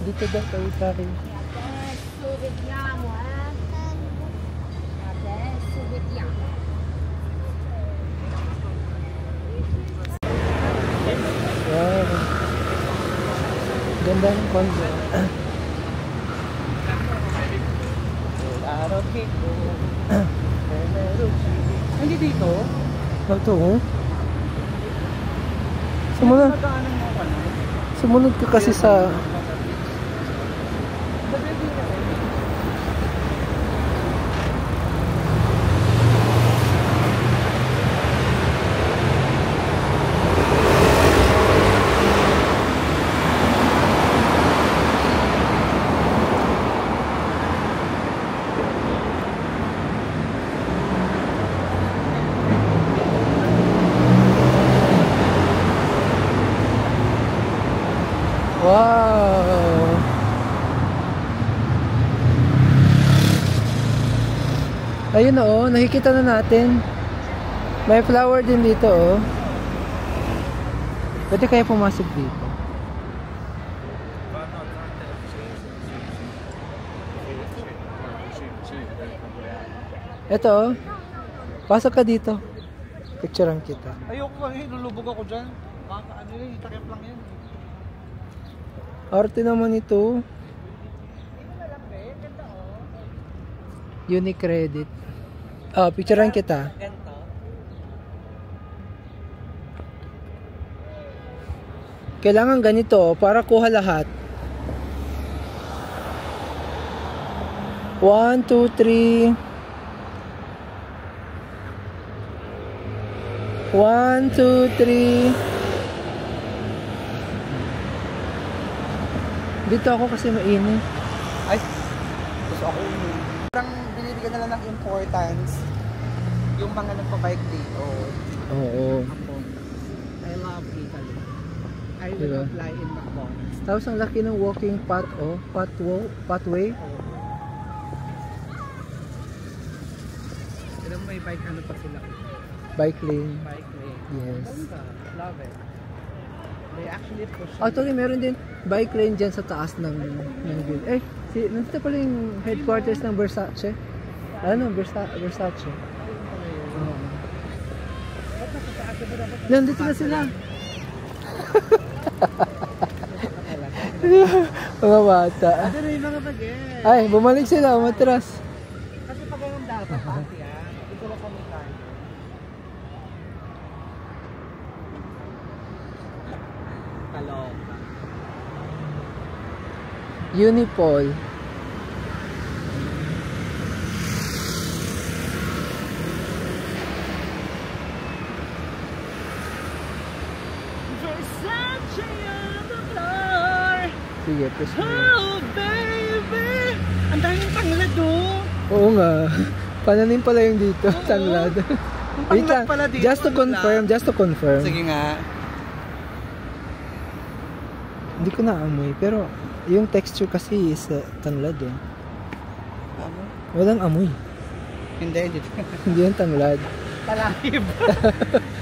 Dito daw tawid tayo. Adesso vediamo, Adesso vediamo. Wow. Ganda ng konso. Hindi dito? Ito, oh. Sumunod. Sumunod ka kasi sa... Wow! Ayun oh, nakikita na natin. May flower din dito oh. Pwede kaya pumasok dito? Ito oh. Pasok ka dito. Picturean kita. Ayoko kasi, lulubog ako dyan. Ano yun, itakip lang yan. Arte naman ito. Unique credit. Oh, picturean kita. Kailangan ganito para kuha lahat. 1, 2, 3. 1, 2, 3. Dito ako kasi mainit. Ay, gusto ako yun. Parang binibigyan na lang ng importance yung mga nagpabike dito. Oo. Ako, I love Italy. I will Diba? apply in McDonald's. Tapos ang laki ng walking path, oh. Pathway. Alam mo may bike ano pa sila? Bike lane. Bike lane. Yes. Ganda. Love it. They actually push. Actually, meron din bike lane dyan sa taas ng build. Eh, nandito pala yung headquarters ng Versace. Ano? Versace. Nandito na sila. Mga bata. Ano na yung mga baget? Ay, bumalik sila. Umatras. Kasi pag ganun dapat, pati ito na kami tayo. Kaloka. Unipol. Sige, press mo yan. Oh, baby! Ang daming tanglad oh! Oo nga. Pananim pala yung dito. Tanglad. Wait lang. Pala dito, Just to confirm. Sige nga. Hindi ko naamoy. Pero yung texture kasi is tanglad eh. Ano? Walang amoy. Hindi. Hindi yan tanglad. Talahib.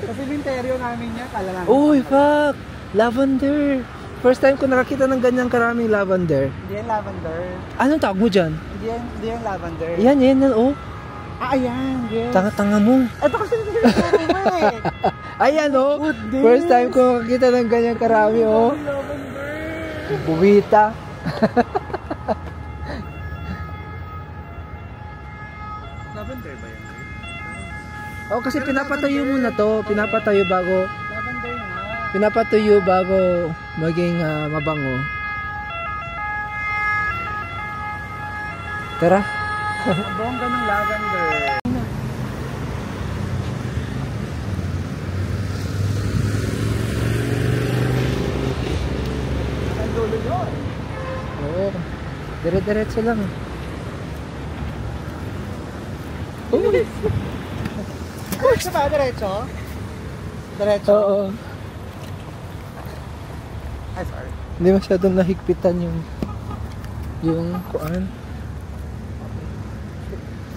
Kasi minteryo namin niya, talalahib. Uy, fuck! Lavender! First time ko nakakita ng ganyang karaming lavender. Hindi yan lavender. Anong tawag mo dyan? Hindi yan lavender. Yan, oh. Ayan, yes. Tanga-tanga mo. Ito kasi hindi mo eh. Ayan, oh. First time ko nakakita ng ganyang karami, oh. Lavender. Bubita. Lavender ba yan? Oh, kasi pinapatayo muna to. Pinapatayo bago Lavender nga. pinapatuyo bago maging mabango. Tara. Ang bongga ng lavender. Ang dulo yun. Oo. Dire-diretso lang. Uy! Diretso ba? Diretso? Diretso? Oo. Ay, sorry. Hindi masyadong nahigpitan yung kuan.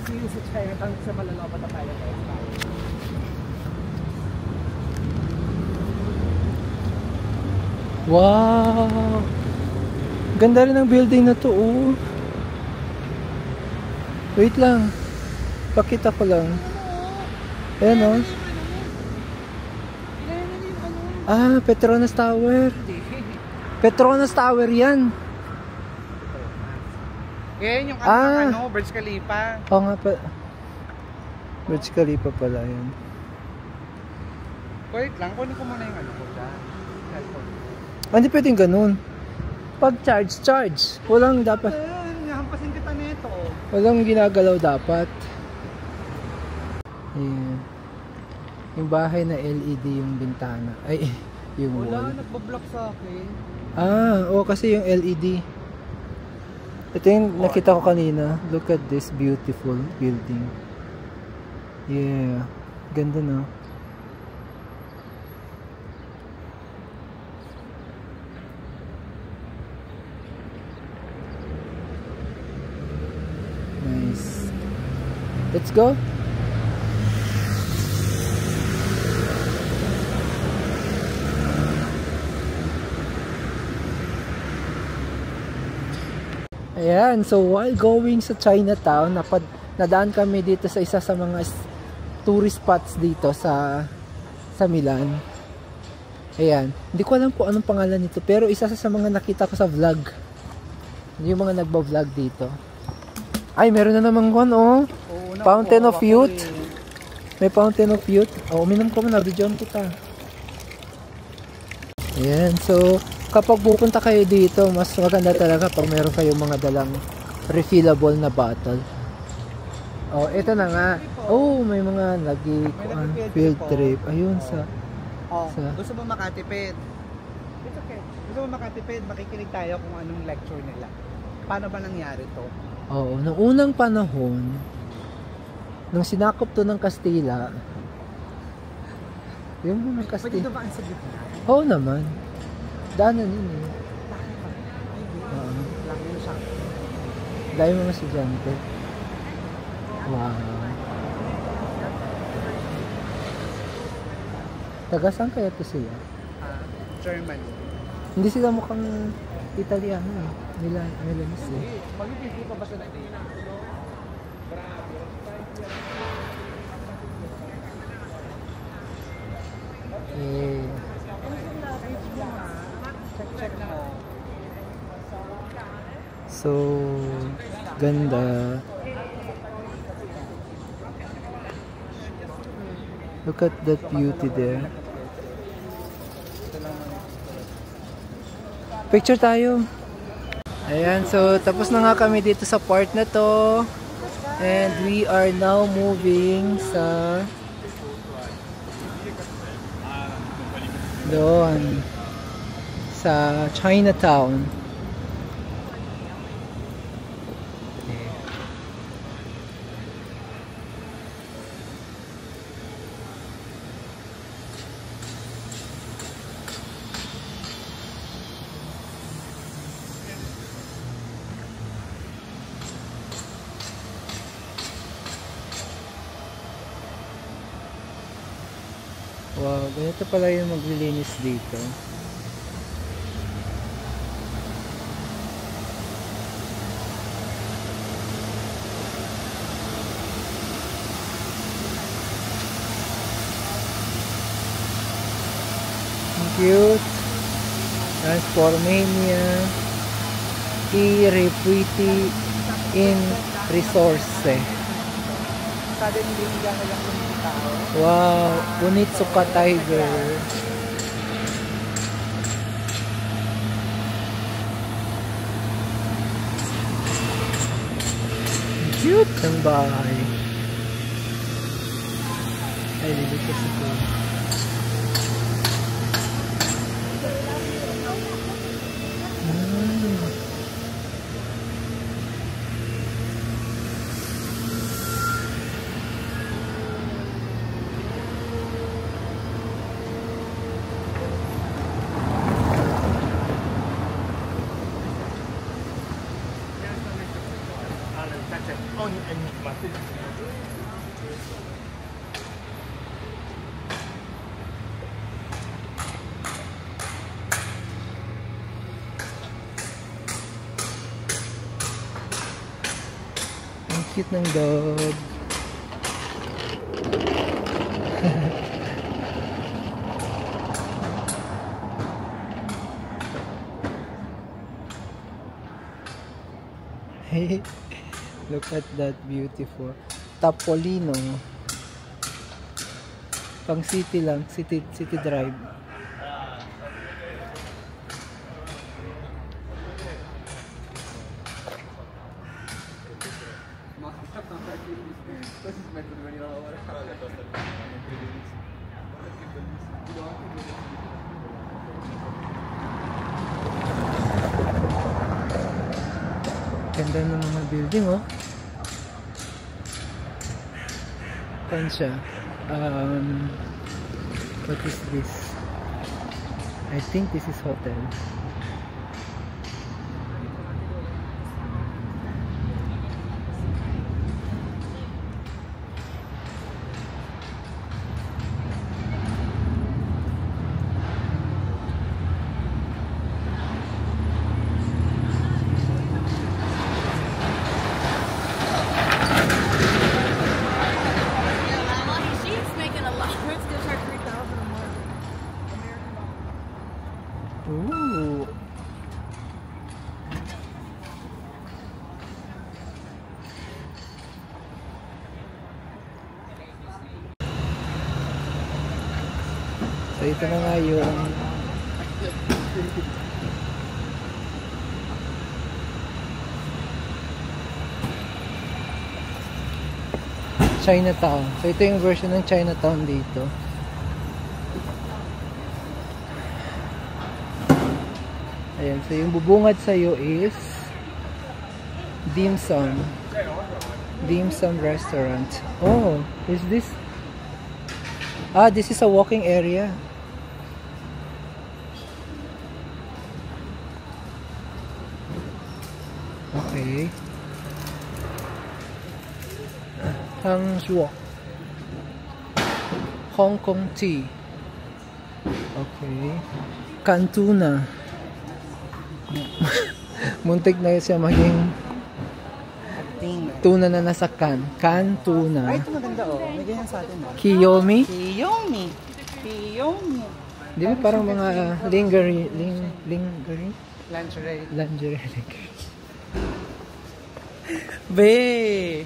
Sige sa China, tanong sa malalapat na tayo. Wow! Ganda rin ang building na to, oh. Wait lang. Pakita ko lang. Ayan, oh. Ah, Petronas Tower. Petronas Tower yan. Yan yung Burj Khalifa. Oo nga pa. Burj Khalifa pala yan. Wait lang, kunin ko muna yung ko dyan. Hindi pwedeng ganun. Pag charge. Walang dapat. Hampasin kita nito. Walang ginagalaw dapat. Ayan. Yung bahay na LED yung bintana. Ay, yung Wala, wall. nagbablock sa akin. Kasi yung LED. Ito yung nakita ko kanina. Look at this beautiful building. Yeah. Ganda, no? Nice. Let's go. Ayan, so while going sa Chinatown, nadaan kami dito sa isa sa mga tourist spots dito sa Milan. Ayan, hindi ko alam po anong pangalan nito, pero isa sa mga nakita ko sa vlog. Yung mga nagba-vlog dito. Ay, meron na naman one, oh. Fountain of Youth. May Fountain of Youth. Oh, uminom ko na, videoan kita. Ayan, so kapag pupunta kayo dito, mas maganda talaga pag meron kayong mga dalang refillable na bottle. Oh, ito na nga. Oh, may mga field trip. Ayun sa gusto mo makatipid? It's okay. Gusto mo makatipid, makikinig tayo kung anong lecture nila. Paano ba nangyari to? Oo, noong unang panahon, nung sinakop to ng Kastila, yung mga Kastila. Pwede dumaan sa gitna? Oo naman. Daanan yun eh. Dahil mga estudyante. Wow. Taga saan kaya to sila? German. Hindi sila mukhang Italiano eh. Milanese eh. Mag-ibig pa ba sa natin? Eh. Check na mo. So, ganda. Look at that beauty there. Picture tayo. Ayan, so tapos na nga kami dito sa part na to. And we are now moving sa doon sa Chinatown. Wow, ganito pala yung maglilinis dito. Cute. Transformania. I-repuiti in resource. Suddenly, hindi lang yung tao. Wow, Onitsuka Tiger. Cute ng bahay. Ay, dito sa ito. Ang cute ng dog. Hey, look at that beautiful Topolino. Pang city lang, city drive. Ganda ng mga building, oh. Saan siya? What is this? I think this is hotel. ito na nga yung Chinatown. So ito yung version ng Chinatown dito. Ayan, so yung bubungad sa'yo is Dim Sum. Dim Sum Restaurant. Oh, is this? Ah, this is a walking area. Okay. Hangzhou. Hong Kong tea. Okay. Cantuna. Muntik na siya maging tuna na nasa can. Cantuna. Ay, ito maganda oh. May ganyan sa atin oh. Kiyomi. Kiyomi. Kiyomi. Di ba parang mga lingerie? Lingerie? Lingerie. Lingerie. Lingerie. Be!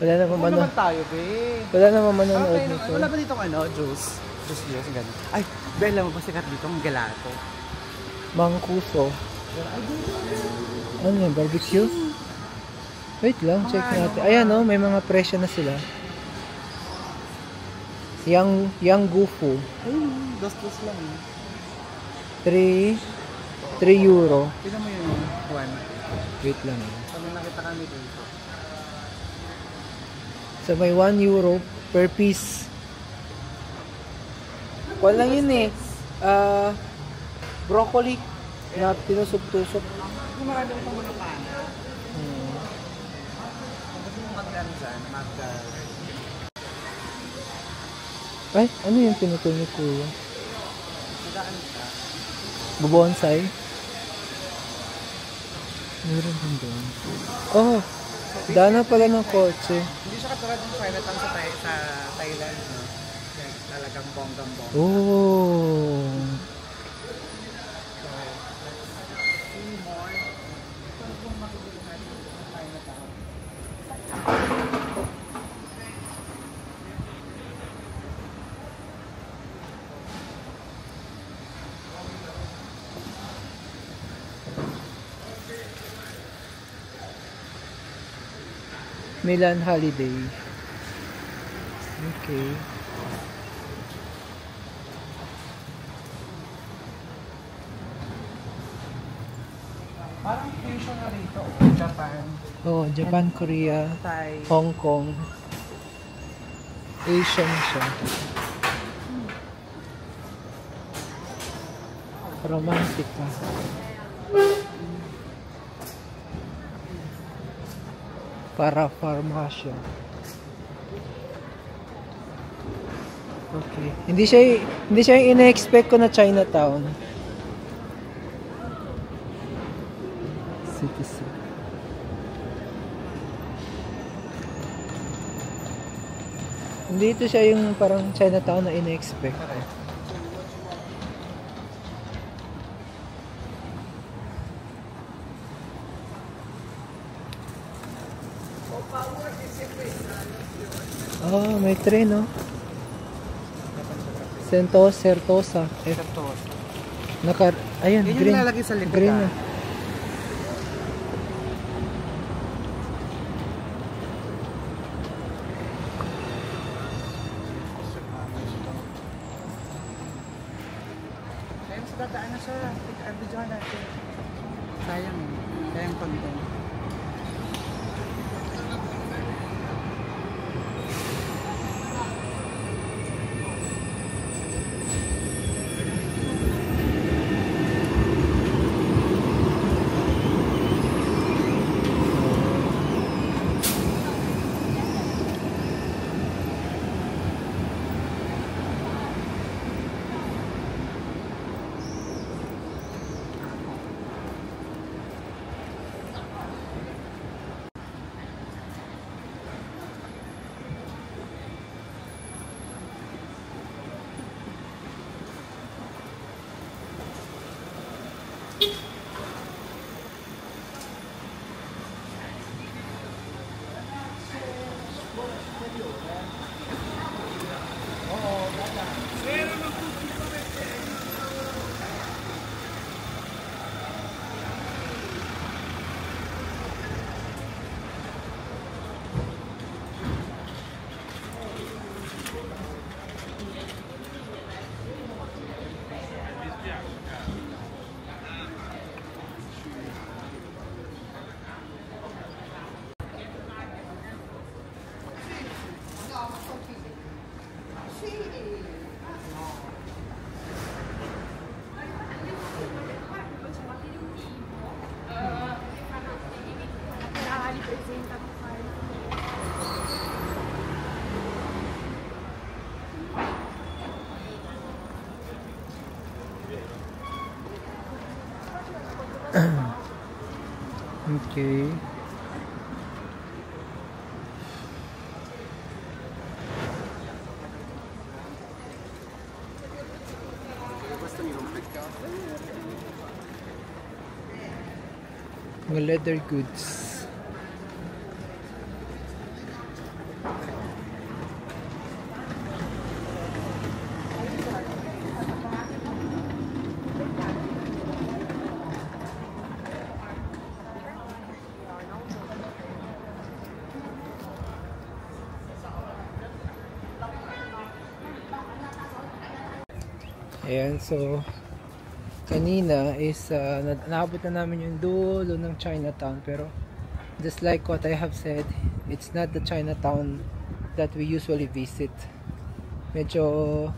Wala naman Ano naman tayo, be? Wala naman manonood Okay, nito. wala ba ditong ano? Juice, gano'n. Ay, be, alam mo ba sikat dito ang gelato? Mangkuso. Ano yun? Barbecue? Wait lang, check natin. Ayan o, may mga presyo na sila. Yang Gufu. Ayun, dos lang eh. 3 euro. Tignan mo yun, Juan. Wait lang. Pag nakita kami dito. So may 1 euro per piece. Kuwan lang yun eh. Broccoli na tinusok-tusok. Kung marami akong mga pana. Gusto mo mag-ano dyan? Ay, ano yung pinutol ni Kuya? Mag-ano siya? Bubonsai? Meron din doon. Oh, dana pala ng kotse. Hindi siya katulad ng Chinatown sa Thailand. No? Talagang bonggang-bongga. Oh. Milan Holiday. Okay. Parang fusion na rito. Japan. Oh, Japan, Korea, Thai. Hong Kong. Asian siya. Romantic ka. Para farmasya. Okay. Hindi siya yung ina-expect ko na Chinatown. Citizen. Hindi ito siya yung parang Chinatown na ina-expect. Oh, may tren, no? Certosa. Ayun, Yun green. yung lalagay sa likod. Green na. Ayun, sa dadaan na siya. Abidyohan natin. Sayang. Sayang content. Okay. Mga leather goods. Ayan, so kanina is naabot na namin yung dulo ng Chinatown, pero just like what I have said, it's not the Chinatown that we usually visit. Medyo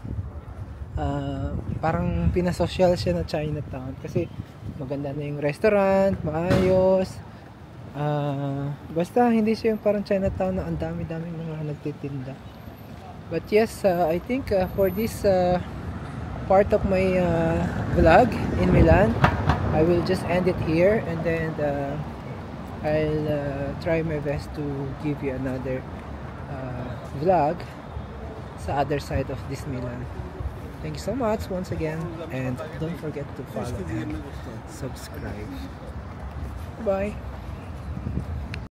parang pinasosyal siya na Chinatown kasi maganda na yung restaurant, maayos, basta hindi siya yung parang Chinatown na ang dami-daming mga nagtitinda. But yes, I think for this part of my vlog in Milan, I will just end it here, and then I'll try my best to give you another vlog sa other side of this Milan. Thank you so much once again, and don't forget to follow and subscribe. Bye.